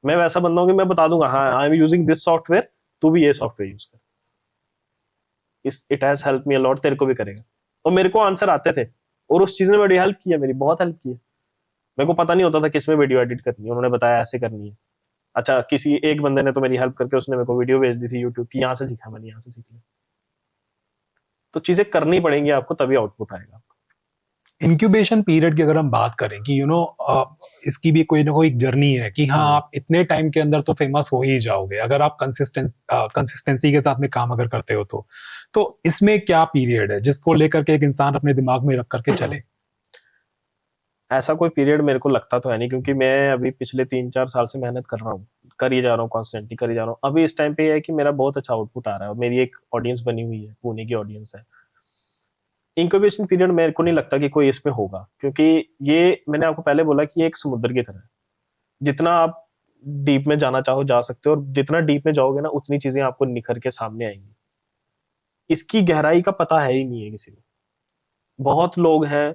मैं वैसा बंदा हूँ कि मैं बता दूंगा, हाँ I am using this software, तू भी ये सॉफ्टवेयर यूज कर, इस it has help me a lot, तेरे को भी करेगा। और मेरे को आंसर आते थे, और उस चीज ने बड़ी हेल्प की है, मेरी बहुत हेल्प की है। मेरे को पता नहीं होता था किसमें वीडियो एडिट करनी है, उन्होंने बताया ऐसे करनी है। अच्छा, किसी एक बंदे ने तो मेरी हेल्प करके उसने मेरे को वीडियो भेज दी थी यूट्यूब की, यहाँ से सीखा मैंने, यहाँ से सीख लिया। तो चीजें करनी पड़ेंगी आपको, तभी आउटपुट आएगा। इंक्यूबेशन पीरियड की अगर हम बात करें कि इसकी भी कोई ना कोई जर्नी है कि हाँ आप इतने टाइम के अंदर तो फेमस हो ही जाओगे अगर आप कंसिस्टेंसी के साथ में काम अगर करते हो तो इसमें क्या पीरियड है जिसको लेकर के एक इंसान अपने दिमाग में रख करके चले? ऐसा कोई पीरियड मेरे को लगता तो है नहीं, क्योंकि मैं अभी पिछले 3-4 साल से मेहनत कर रहा हूँ, कर ही जा रहा हूँ, कॉन्स्टेंटली कर ही जा रहा हूँ। अभी इस टाइम पे है कि मेरा बहुत अच्छा आउटपुट आ रहा है और मेरी एक ऑडियंस बनी हुई है, पुणे की ऑडियंस है। इंक्यूबेशन पीरियड मेरे को नहीं लगता कि कोई इसमें होगा, क्योंकि ये मैंने आपको पहले बोला कि ये एक समुद्र की तरह है। जितना आप डीप में जाना चाहो जा सकते हो, और जितना डीप में जाओगे ना, उतनी चीजें आपको निखर के सामने आएंगी। इसकी गहराई का पता है ही नहीं है किसी को। बहुत लोग हैं,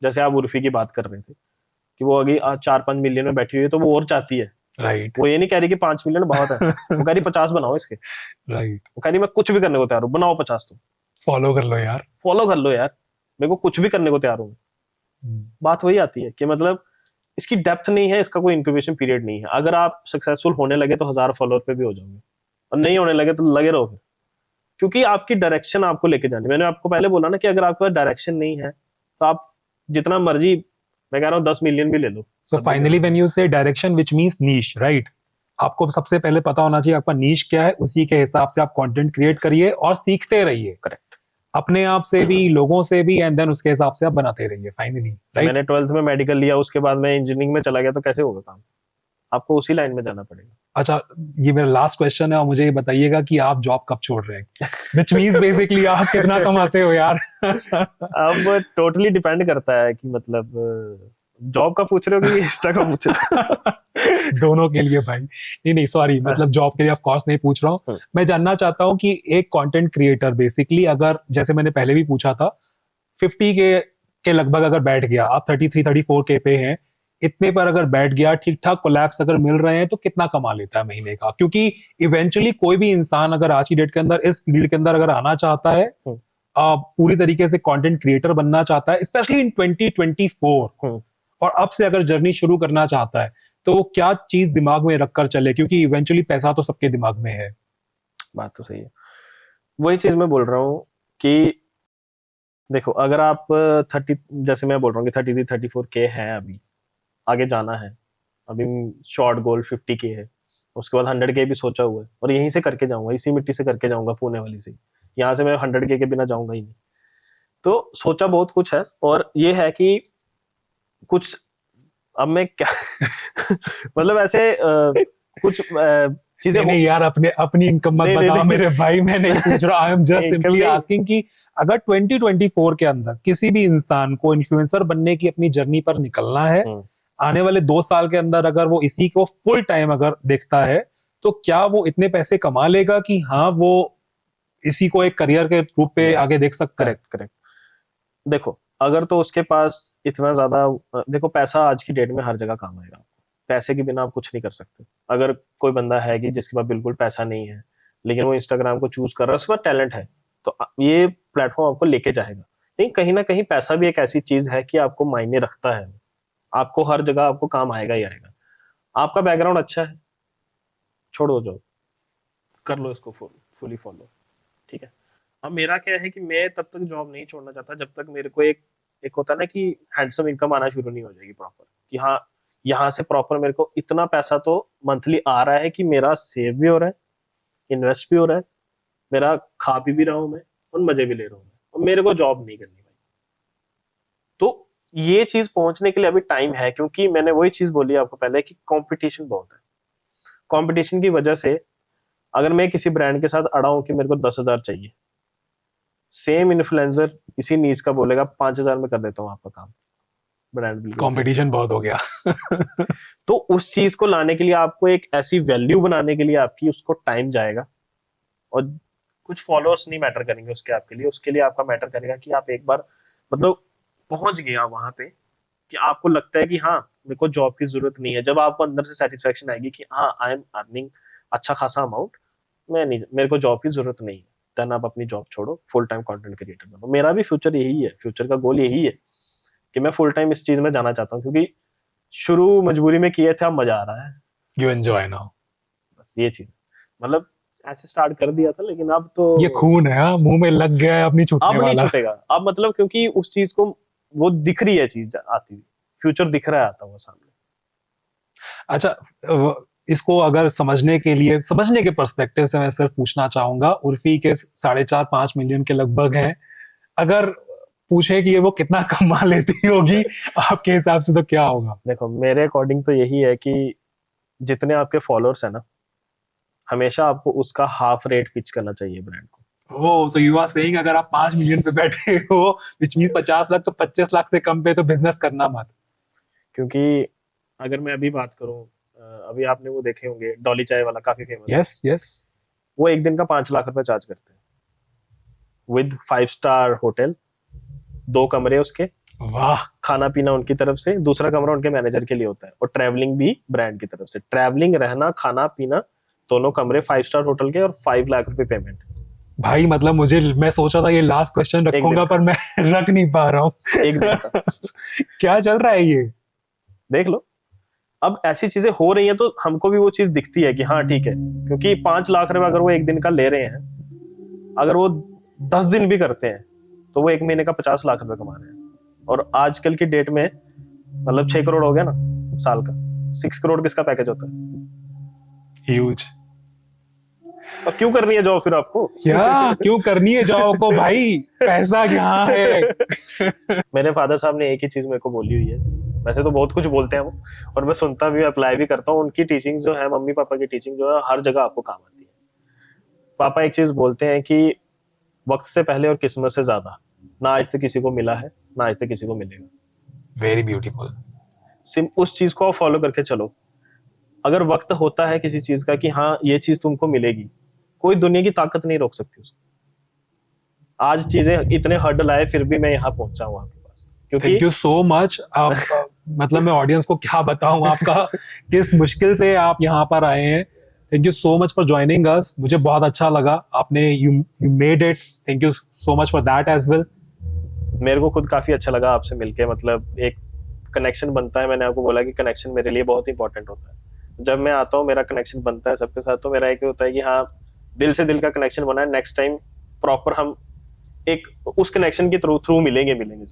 जैसे आप उर्फी की बात कर रहे थे कि वो अभी 4-5 मिलियन में बैठी हुई है, तो वो और चाहती है। राइट। वो ये नहीं कह रही कि 5 मिलियन बहुत है, वो कह रही 50 बनाओ इसके। राइट। वो कह रही मैं कुछ भी करने को तैयार हूँ, बनाओ 50 तो। फॉलो कर लो यार। फॉलो कर लो यार, मेरे को कुछ भी करने को तैयार हूँ। बात वही आती है कि मतलब इसकी डेप्थ नहीं है, इसका कोई इंक्यूबेशन पीरियड नहीं है। अगर आप सक्सेसफुल होने लगे तो 1000 फॉलोअर पे भी हो जाओगे, और नहीं होने लगे तो लगे रहो फिर। क्योंकि आपकी डायरेक्शन आपको लेके जानी, मैंने आपको पहले बोला ना कि अगर आपका डायरेक्शन नहीं है तो आप जितना मर्जी, मैं कह रहा हूँ 10 मिलियन भी ले लो। सो फाइनली व्हेन यू से direction which means niche, right? आपको सबसे पहले पता होना चाहिए आपका नीश क्या है, उसी के हिसाब से आप कंटेंट क्रिएट करिए और सीखते रहिए। करेक्ट। अपने आप से भी, लोगों से भी, एंड देन उसके हिसाब से आप बनाते रहिए फाइनली, राइट? मैंने 12th में मेडिकल लिया, उसके बाद मैं इंजीनियरिंग में चला गया, तो कैसे होगा काम? आपको उसी लाइन में जाना पड़ेगा। अच्छा, ये मेरा लास्ट क्वेश्चन है और मुझे ये बताइएगा कि आप जॉब कब छोड़ रहे हैं? व्हिच मींस बेसिकली आप कितना कमाते हो यार? अब टोटली डिपेंड करता है कि मतलब जॉब का पूछ रहे हो कि इंस्टा का पूछ रहे हो? दोनों के लिए भाई। नहीं नहीं सॉरी, मतलब जॉब के लिए ऑफ कोर्स नहीं पूछ रहा हूँ। मैं जानना चाहता हूँ कि एक कंटेंट क्रिएटर बेसिकली, अगर जैसे मैंने पहले भी पूछा था, 50 के लगभग अगर बैठ गया, आप 33 34 के पे हैं, इतने पर अगर बैठ गया, ठीक ठाक कोलैप्स अगर मिल रहे हैं, तो कितना कमा लेता है महीने का? क्योंकि इवेंचुअली कोई भी इंसान अगर आज की डेट के अंदर इस फील्ड के अंदर अगर आना चाहता है, पूरी तरीके से कंटेंट क्रिएटर बनना चाहता है, स्पेशली इन 2024, और अब से अगर जर्नी शुरू करना चाहता है, तो वो क्या चीज दिमाग में रखकर चले? क्योंकि इवेंचुअली पैसा तो सबके दिमाग में है। बात तो सही है, वही चीज मैं बोल रहा हूँ कि देखो, अगर आप 30, जैसे मैं बोल रहा हूँ कि 33-34 के है, अभी आगे जाना है, अभी शॉर्ट गोल 50 के है, उसके बाद 100 के भी सोचा हुआ है, और यहीं से करके जाऊंगा, इसी मिट्टी से करके जाऊंगा, पुणे वाली से। यहाँ से मैं 100 के बिना जाऊंगा ही नहीं। तो सोचा बहुत कुछ है, और ये है कि कुछ, अब मैं क्या मतलब ऐसे कुछ चीजें नहीं यार, अपने अपनी इनकम मत बता मेरे भाई, मैं नहीं पूछ रहा। I am just simply asking कि अगर 2024 के अंदर किसी भी इंसान को इन्फ्लुएंसर बनने की अपनी जर्नी पर निकलना है, आने वाले 2 साल के अंदर अगर वो इसी को फुल टाइम अगर देखता है, तो क्या वो इतने पैसे कमा लेगा कि हाँ वो इसी को एक करियर के रूप पे आगे देख सकता है? Correct correct. देखो, अगर तो उसके पास इतना ज्यादा, देखो पैसा आज की डेट में हर जगह काम आएगा, पैसे के बिना आप कुछ नहीं कर सकते। अगर कोई बंदा है कि जिसके पास बिल्कुल पैसा नहीं है, लेकिन वो इंस्टाग्राम को चूज कर रहा है, उसके पास टैलेंट है, तो ये प्लेटफॉर्म आपको लेके जाएगा। लेकिन कहीं ना कहीं पैसा भी एक ऐसी चीज है कि आपको मायने रखता है, आपको हर जगह आपको काम आएगा ही आएगा। आपका बैकग्राउंड अच्छा है, छोड़ो जॉब, कर लो इसको फुली फॉलो, ठीक है। अब मेरा क्या है कि मैं तब तक जॉब नहीं छोड़ना चाहता जब तक मेरे को एक एक होता है ना कि हैंडसम इनकम आना शुरू नहीं हो जाएगी प्रॉपर, कि हाँ यहाँ से प्रॉपर मेरे को इतना पैसा तो मंथली आ रहा है कि मेरा सेव भी हो रहा है, इन्वेस्ट भी हो रहा है, मेरा खा पी भी रहा हूँ मैं, और मजे भी ले रहा हूँ मैं, और मेरे को जॉब नहीं करनी भाई। तो ये चीज पहुंचने के लिए अभी टाइम है, क्योंकि मैंने वही चीज बोली आपको पहले कि कंपटीशन बहुत है। कंपटीशन की वजह से अगर मैं किसी ब्रांड के साथ अड़ा हूं कि मेरे को 10,000 चाहिए, सेम इन्फ्लुएंसर इसी नीज का बोलेगा 5,000 में कर देता हूँ आपका काम, ब्रांड बिल्कुल। कंपटीशन बहुत हो गया। तो उस चीज को लाने के लिए आपको एक ऐसी वैल्यू बनाने के लिए आपकी उसको टाइम जाएगा, और कुछ फॉलोअर्स नहीं मैटर करेंगे उसके आपके लिए, उसके लिए आपका मैटर करेगा कि आप एक बार मतलब पहुंच गया वहां पे कि आपको लगता है कि हाँ मेरे को जॉब की जरूरत नहीं है। जब आपको अंदर से सेटिस्फेक्शन आएगी कि हाँ आई एम अर्निंग अच्छा खासा अमाउंट, मैं नहीं, मेरे को जॉब की जरूरत नहीं है, देन आप अपनी जॉब छोड़ो, फुल टाइम कंटेंट क्रिएटर बनो। मेरा भी फ्यूचर यही है, फ्यूचर का गोल यही है कि मैं फुल टाइम इस चीज में जाना चाहता हूँ, क्योंकि शुरू मजबूरी में किए थे, अब मजा आ रहा है। You enjoy now. बस ये चीज, मतलब ऐसे स्टार्ट कर दिया था, लेकिन अब तो ये खून है, मुंह में लग गया है, अब नहीं छूटने अब नहीं वाला। छूटेगा। अब मतलब क्योंकि उस चीज को वो दिख रही है, चीज आती हुई, फ्यूचर दिख रहा है आता हुआ सामने। अच्छा, इसको अगर समझने के लिए, समझने के पर्सपेक्टिव से मैं सिर्फ पूछना चाहूंगा, उर्फी के 4.5-5 मिलियन के लगभग हैं, अगर पूछे कि ये वो कितना कमा लेती होगी आपके हिसाब से, तो क्या होगा? देखो, मेरे अकॉर्डिंग तो यही है कि जितने आपके फॉलोअर्स है ना, हमेशा आपको उसका हाफ रेट पिच करना चाहिए ब्रांड को। वो सो यू आर सेइंग अगर आप 5 मिलियन पे बैठे हो, विच मींस 50 लाख, तो 25 लाख से कम पे तो बिजनेस करना मत। क्योंकि अगर मैं अभी बात करूं, अभी आपने वो देखे होंगे डॉली चाय वाला, काफी फेमस है। Yes yes. वो एक दिन का 5 लाख रुपए चार्ज करते हैं, विद 5 स्टार होटल, 2 कमरे उसके, वाह। खाना पीना उनकी तरफ से, दूसरा कमरा उनके मैनेजर के लिए होता है, और ट्रैवलिंग भी ब्रांड की तरफ से, ट्रैवलिंग, रहना, खाना पीना, दोनों कमरे 5 स्टार होटल के, और 5 लाख रुपए पेमेंट। भाई मतलब मुझे, मैं सोचा था ये लास्ट क्वेश्चन रखूंगा, पर मैं रख नहीं पा रहा हूँ। एक दिन का क्या चल रहा है ये? देख लो। अब ऐसी चीजें हो रही हैं तो हमको भी वो चीज दिखती है कि हाँ ठीक है, क्योंकि 5 लाख रुपए अगर वो एक दिन का ले रहे हैं, अगर वो 10 दिन भी करते हैं, तो वो एक महीने का 50 लाख रुपए कमा रहे हैं। और आजकल की डेट में मतलब 6 करोड़ हो गया ना साल का, 6 करोड़ किसका पैकेज होता है? ह्यूज। अब क्यों करनी है जॉब फिर आपको? क्या क्यों करनी है जॉब को भाई, पैसा यहाँ है। मेरे फादर साहब ने एक ही चीज मेरे को बोली हुई है, वैसे तो बहुत कुछ बोलते हैं वो, और मैं सुनता भी, अप्लाई भी करता हूँ। उनकी टीचिंग जो है, मम्मी पापा की टीचिंग जो है, हर जगह आपको काम आती है। पापा एक चीज बोलते हैं कि वक्त से पहले और किस्मत से ज्यादा ना आज तक किसी को मिला है, ना आज तक किसी को मिलेगा। Very beautiful. उस चीज को फॉलो करके चलो। अगर वक्त होता है किसी चीज का कि हाँ ये चीज तुमको मिलेगी, कोई दुनिया की ताकत नहीं रोक सकती उसको। आज चीजें इतने हर्डल आए फिर भी मैं यहाँ पहुंचा हूँ आपके पास, क्योंकि थैंक यू सो मच। आप मतलब मैं ऑडियंस को क्या बताऊं आपका किस मुश्किल से आप यहाँ पर आए हैं। Thank you so much for joining us, मुझे बहुत अच्छा लगा, आपने you made it. Thank you so much for that as well. मेरे को खुद काफी अच्छा लगा आपसे मिलके, मतलब एक कनेक्शन बनता है। मैंने आपको बोला कि कनेक्शन मेरे लिए बहुत इंपॉर्टेंट होता है। जब मैं आता हूँ मेरा कनेक्शन बनता है सबके साथ, तो मेरा एक होता है कि हाँ दिल से दिल का कनेक्शन बना है, नेक्स्ट टाइम प्रॉपर हम एक उस कनेक्शन के थ्रू मिलेंगे जरूर,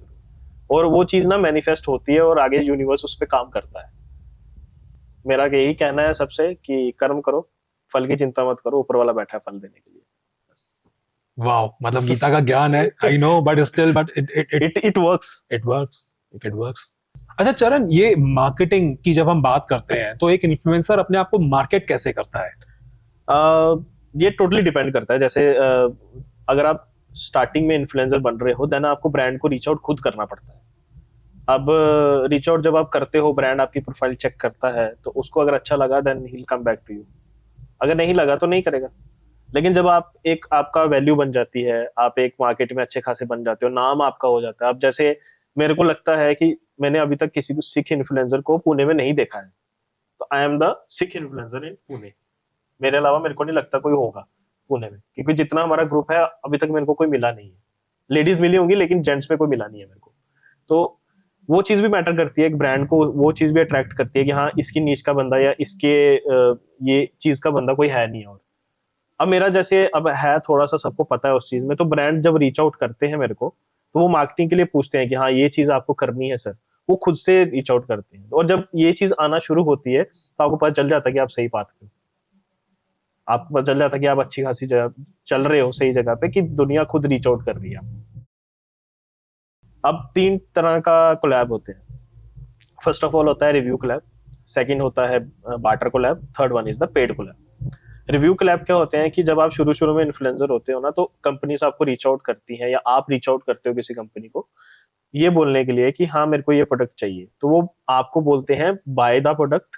और वो चीज ना मैनिफेस्ट होती है और आगे यूनिवर्स उस पर काम करता है। मेरा यही कहना है सबसे कि कर्म करो, फल की चिंता मत करो, ऊपर वाला बैठा है फल देने के लिए। वाओ, मतलब गीता का ज्ञान है, I know, but still but it works. It works. अच्छा चरण, ये मार्केटिंग की जब हम बात करते हैं तो एक इन्फ्लुएंसर अपने आप को मार्केट कैसे करता है? ये टोटली डिपेंड करता है। जैसे अगर आप स्टार्टिंग में इन्फ्लुएंसर बन रहे हो, देन आपको ब्रांड को रीच आउट खुद करना पड़ता है। अब रीच आउट जब आप करते हो, ब्रांड आपकी प्रोफाइल चेक करता है, तो उसको अगर अच्छा लगा then he will come back to you, अगर नहीं लगा तो नहीं करेगा। लेकिन जब आप एक आपका वैल्यू बन जाती है, आप एक मार्केट में अच्छे खासे बन जाते हो, नाम आपका हो जाता है। अब जैसे मेरे को लगता है कि मैंने अभी तक किसी को सिख इन्फ्लुएंसर को पुणे में नहीं देखा है, तो I am the Sikh influencer इन पुणे। मेरे अलावा मेरे को नहीं लगता कोई होगा पुणे में, क्योंकि जितना हमारा ग्रुप है अभी तक मेरे को कोई मिला नहीं है। लेडीज मिली होंगी लेकिन जेंट्स में कोई मिला नहीं है मेरे को। तो वो चीज भी मैटर करती है, एक ब्रांड को वो चीज भी अट्रैक्ट करती है कि हाँ इसकी नीच का बंदा या इसके ये चीज का बंदा कोई है नहीं। और अब मेरा जैसे अब है थोड़ा सा, सबको पता है उस चीज में, तो ब्रांड जब रीच आउट करते हैं मेरे को, तो वो मार्केटिंग के लिए पूछते हैं कि हाँ ये चीज आपको करनी है सर, वो खुद से रीच आउट करते हैं। और जब ये चीज आना शुरू होती है तो आपको पता चल जाता है कि आप सही बात कर, आपको पता चल जाता है कि आप अच्छी खासी जगह चल रहे हो, सही जगह पे, कि दुनिया खुद रीच आउट कर रही है। अब 3 तरह का कोलैब होते हैं। फर्स्ट ऑफ ऑल होता है रिव्यू कोलैब, सेकंड होता है barter collab, third one is the paid collab. Review collab क्या होते हैं कि जब आप शुरू शुरू में इन्फ्लुएंसर होते हो ना, तो कंपनीज आपको रीच आउट करती हैं या आप रीच आउट करते हो किसी कंपनी को, ये बोलने के लिए कि हाँ मेरे को ये प्रोडक्ट चाहिए। तो वो आपको बोलते हैं buy the product,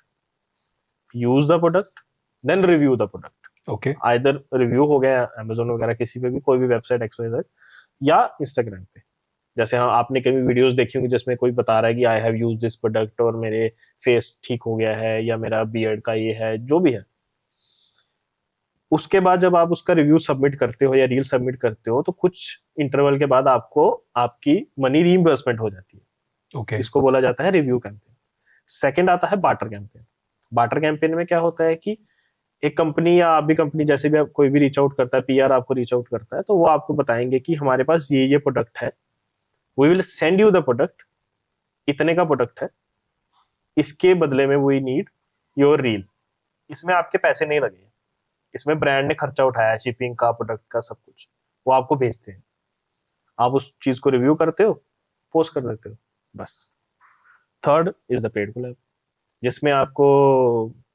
use the product, then review the product. Okay. Either review हो गया अमेजोन वगैरह, किसी पे भी, कोई भी वेबसाइट XYZ, या इंस्टाग्राम पे। जैसे हाँ आपने कभी वीडियोस देखी होंगी जिसमें कोई बता रहा है कि I have use this product और मेरे फेस ठीक हो गया है, या मेरा बियर्ड का ये है, जो भी है। उसके बाद जब आप उसका रिव्यू सबमिट करते हो या रील सबमिट करते हो, तो कुछ इंटरवल के बाद आपको आपकी मनी रीइंबर्समेंट हो जाती है। ओके। इसको बोला जाता है रिव्यू कैंपेन। सेकंड आता है बार्टर कैंपेन। बार्टर कैंपेन में क्या होता है कि एक कंपनी या आप भी कंपनी, जैसे भी कोई भी रीच आउट करता है, PR आपको रीच आउट करता है, तो वो आपको बताएंगे कि हमारे पास ये प्रोडक्ट है, we will send you the product, इतने का प्रोडक्ट है, इसके बदले में वी नीड योर रील। इसमें आपके पैसे नहीं लगे, इसमें ब्रांड ने खर्चा उठाया है, शिपिंग का, प्रोडक्ट का, सब कुछ वो आपको भेजते हैं। आप उस चीज को रिव्यू करते हो, पोस्ट कर देते हो, बस। Third is the paid collab,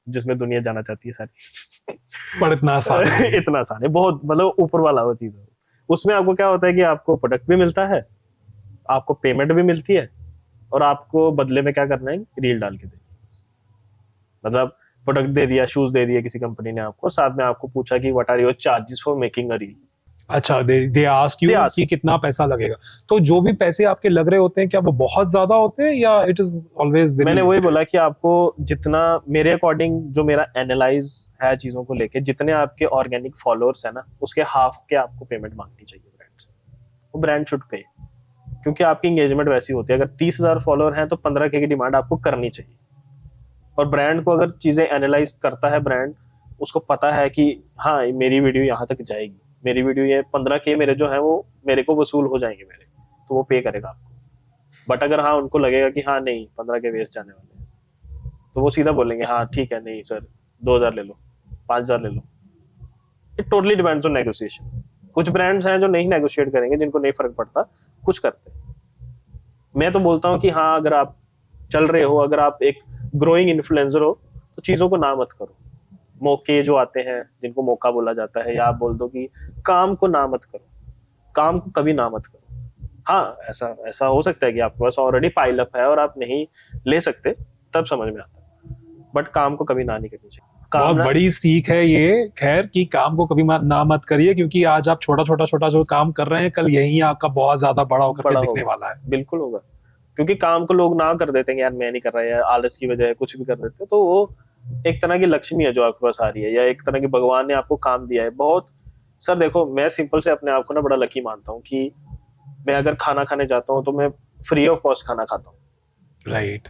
जिसमें दुनिया जाना चाहती है सारी पर इतना आसान नहीं है। इतना आसान है, बहुत मतलब ऊपर वाला वो चीज है। उसमें आपको क्या होता है कि आपको प्रोडक्ट भी मिलता है, आपको पेमेंट भी मिलती है, और आपको बदले में क्या करना है, रील डाल के देनी है। मतलब प्रोडक्ट दे दिया, शूज दे दिया किसी कंपनी ने आपको, साथ में आपको पूछा कि what are your charges for making a reel. अच्छा, दे आस्क यू कि कितना पैसा लगेगा। तो जो भी पैसे आपके लग रहे होते हैं, क्या वो बहुत ज्यादा होते हैं या इट इज ऑलवेज? मैंने वही बोला कि आपको जितना, मेरे अकॉर्डिंग जो मेरा एनालाइज है चीजों को लेके, जितने आपके ऑर्गेनिक फॉलोअर्स है ना, उसके हाफ के आपको पेमेंट मांगनी चाहिए ब्रांड से। वो ब्रांड शुड पे, क्योंकि आपकी एंगेजमेंट वैसी होती है। अगर 30,000 फॉलोअर हैं तो 15K की डिमांड आपको करनी चाहिए। और ब्रांड को अगर चीजें एनालाइज करता है ब्रांड, उसको पता है कि हाँ मेरी वीडियो यहाँ तक जाएगी, मेरी वीडियो ये 15K मेरे जो है वो मेरे को वसूल हो जाएंगे मेरे, तो वो पे करेगा आपको। बट अगर हाँ उनको लगेगा कि हाँ नहीं 15K वेस्ट जाने वाले हैं, तो वो सीधा बोलेंगे हाँ ठीक है, नहीं सर 2,000 ले लो, 5,000 ले लो। It totally depends on negotiation. कुछ ब्रांड्स हैं जो नहीं नेगोशिएट करेंगे, जिनको नहीं फर्क पड़ता, कुछ करते हैं। मैं तो बोलता हूँ कि हाँ, अगर आप चल रहे हो, अगर आप एक ग्रोइंग इन्फ्लुएंसर हो, तो चीजों को ना मत करो। मौके जो आते हैं, जिनको मौका बोला जाता है, या आप बोल दो कि काम को ना मत करो, काम को कभी ना मत करो। हाँ, ऐसा ऐसा हो सकता है कि आपके पास ऑलरेडी पाइल अप है और आप नहीं ले सकते, तब समझ में आता है, बट काम को कभी ना नहीं करनी चाहिए। बहुत बड़ी सीख है ये, खैर, कि काम को कभी ना मत करिए, क्योंकि आज आप छोटा जो काम कर रहे हैं, कल यही आपका बहुत ज्यादा बड़ा होकर के दिखने वाला है। बिल्कुल होगा, क्योंकि काम को लोग ना कर देते हैं, यार मैं नहीं कर रहा, यार आलस की वजह है, कुछ भी कर देते हैं, तो वो एक तरह की लक्ष्मी है जो आपके पास आ रही है, या एक तरह की भगवान ने आपको काम दिया है बहुत। सर देखो, मैं सिंपल से अपने आप को ना बड़ा लकी मानता हूँ कि मैं अगर खाना खाने जाता हूँ तो मैं फ्री ऑफ कॉस्ट खाना खाता हूँ। राइट।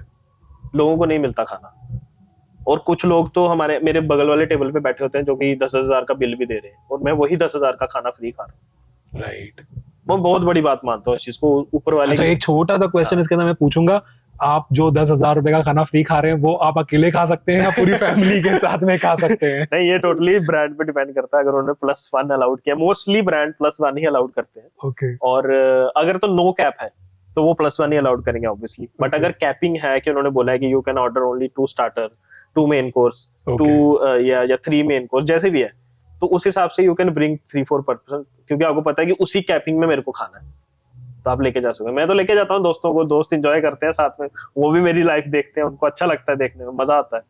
लोगों को नहीं मिलता खाना, और कुछ लोग तो मेरे बगल वाले टेबल पे बैठे होते हैं जो कि 10,000 का बिल भी दे रहे हैं, और मैं वही 10,000 का खाना फ्री खा रहा हूँ। राइट। वो बहुत बड़ी बात मानता हूँ इस चीज को, ऊपर वाले। अच्छा, एक छोटा सा क्वेश्चन इसके अंदर मैं पूछूंगा, आप जो 10,000 रुपए का खाना फ्री खा रहे हैं, वो आप अकेले खा सकते हैं या पूरी फैमिली के साथ में खा सकते हैं? नहीं, ये टोटली ब्रांड पे डिपेंड करता है। अगर उन्होंने +1 अलाउड किया, मोस्टली ब्रांड +1 ही अलाउड करते हैं। ओके। और अगर तो नो कैप है तो वो +1 ही अलाउड करेंगे ऑब्वियसली। बट अगर कैपिंग है कि उन्होंने बोला है कि you can order only 2 starter, 2 main course, 2 या 3 मेन कोर्स, जैसे भी है, तो उस हिसाब से यू कैन ब्रिंग 3-4 पर्सन, क्योंकि आपको पता है कि उसी कैपिंग में मेरे को खाना है, तो आप लेके जा सकते हैं। मैं तो लेके जाता हूँ दोस्तों को, दोस्त एंजॉय करते हैं साथ में, वो भी मेरी लाइफ देखते हैं, उनको अच्छा लगता है, देखने में मजा आता है।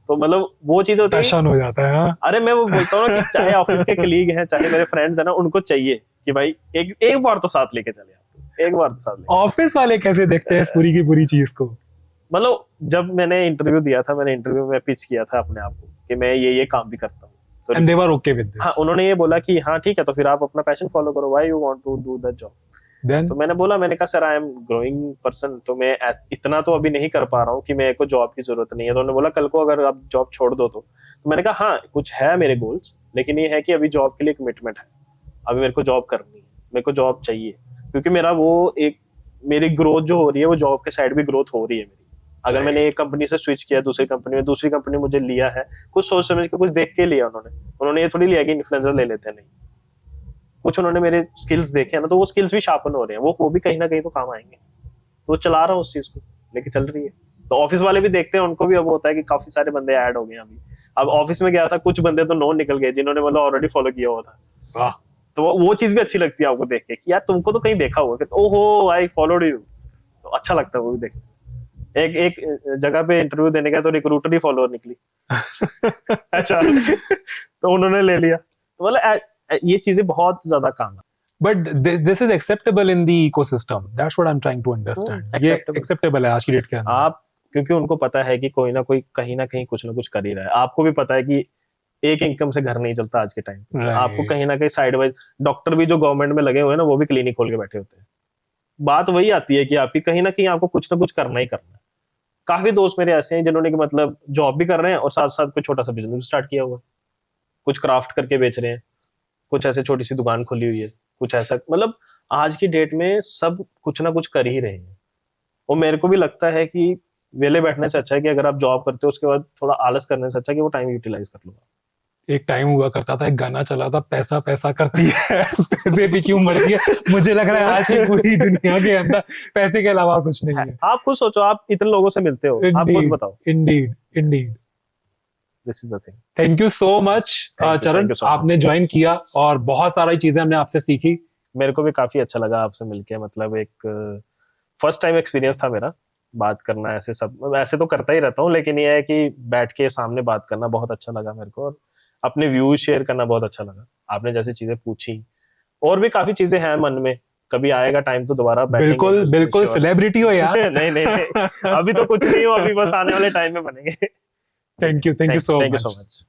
तो मतलब वो चीज होती है, पैशन हो जाता है। अरे मैं वो बोलता हूँ ना कि चाहे ऑफिस के कलीग हैं, चाहे मेरे फ्रेंड्स हैं ना, उनको चाहिए कि भाई एक बार तो साथ लेके चले आप, एक बार तो साथ लेके। ऑफिस वाले कैसे देखते हैं इस पूरी की पूरी चीज को? मतलब जब मैंने इंटरव्यू दिया था, मैंने इंटरव्यू में पिच किया था अपने आप को कि मैं ये काम भी करता हूँ, तो and they were okay with this. हाँ, उन्होंने ये बोला कि हाँ ठीक है, तो फिर आप अपना पैशन फॉलो करो, why you want to do that job. Then? तो मैंने कहा sir, I am growing person, तो मैं इतना तो अभी नहीं कर पा रहा हूँ कि मेरे को जॉब की जरूरत नहीं है। तो उन्होंने बोला कल को अगर आप जॉब छोड़ दो तो मैंने कहा हाँ, कुछ है मेरे गोल्स, लेकिन ये है कि अभी जॉब के लिए कमिटमेंट है, अभी मेरे को जॉब करनी है, मेरे को जॉब चाहिए, क्योंकि मेरी ग्रोथ जो हो रही है वो जॉब के साइड भी ग्रोथ हो रही है मेरी। अगर मैंने एक कंपनी से स्विच किया दूसरी कंपनी में, दूसरी कंपनी मुझे लिया है, कुछ सोच समझ के, कुछ देख के लिया उन्होंने ये थोड़ी लिया कि इन्फ्लुएंसर ले लेते हैं, नहीं, कुछ उन्होंने मेरे स्किल्स देखे हैं ना, तो वो स्किल्स भी शार्पन हो रहे हैं, वो भी कहीं ना कहीं तो काम आएंगे। तो चला रहा हूँ उस चीज को, लेके चल रही है। तो ऑफिस वाले भी देखते हैं, उनको भी अब होता है कि काफी सारे बंदे ऐड हो गए अभी। अब ऑफिस में गया था, कुछ बंदे तो नो निकल गए जिन्होंने मतलब ऑलरेडी फॉलो किया हुआ था। वाह। तो वो चीज भी अच्छी लगती है आपको देख के कि यार तुमको तो कहीं देखा हुआ, ओहो आई फॉलोड यू, तो अच्छा लगता है वो भी देख। एक जगह पे इंटरव्यू देने गया तो रिक्रूटर ही फॉलोअर निकली। अच्छा, तो उन्होंने ले लिया। तो मतलब ये चीजें बहुत ज्यादा काम है। But this is acceptable in the ecosystem. That's what I'm trying to understand. ये acceptable है आज की डेट के अंदर। आप, क्योंकि उनको पता है कि कोई ना कोई कहीं ना कहीं कुछ ना कुछ कर ही रहा है। आपको भी पता है कि एक इनकम से घर नहीं चलता आज के टाइम पे। आपको कहीं ना कहीं साइड वाइज, डॉक्टर भी जो गवर्नमेंट में लगे हुए हैं ना, वो भी क्लिनिक खोल के बैठे होते हैं। बात वही आती है कि आपकी कहीं ना कहीं आपको कुछ ना कुछ करना ही करना है। काफी दोस्त मेरे ऐसे हैं जिन्होंने कि मतलब जॉब भी कर रहे हैं और साथ साथ कोई छोटा सा बिजनेस भी स्टार्ट किया हुआ है, कुछ क्राफ्ट करके बेच रहे हैं, कुछ ऐसे छोटी सी दुकान खोली हुई है, कुछ ऐसा, मतलब आज की डेट में सब कुछ ना कुछ कर ही रहे हैं। और मेरे को भी लगता है कि वेले बैठने से अच्छा है कि अगर आप जॉब करते हो उसके बाद थोड़ा आलस करने से अच्छा है कि वो टाइम यूटिलाइज कर लो। एक टाइम हुआ करता था, एक गाना चला था, पैसा पैसा करती है, पैसे भी क्यों मरती है। मुझे लग रहा है आज की पूरी दुनिया के अंदर पैसे के अलावा कुछ नहीं है। आप खुद सोचो, आप इतने लोगों से मिलते हो, आप खुद बताओ। Indeed this is the thing. Thank you so much चरण, आपने ज्वाइन किया और बहुत सारी चीजें हमने आपसे सीखी। मेरे को भी काफी अच्छा लगा आपसे मिलके, मतलब एक फर्स्ट टाइम एक्सपीरियंस था मेरा बात करना। ऐसे तो करता ही रहता हूँ, लेकिन ये है कि बैठ के सामने बात करना बहुत अच्छा लगा मेरे को, और अपने व्यूज शेयर करना बहुत अच्छा लगा। आपने जैसी चीजें पूछी, और भी काफी चीजें हैं मन में, कभी आएगा टाइम तो दोबारा बैठेंगे। बिल्कुल सेलिब्रिटी हो यार। नहीं, अभी तो कुछ नहीं हो, अभी बस आने वाले टाइम में बनेंगे। Thank you so much.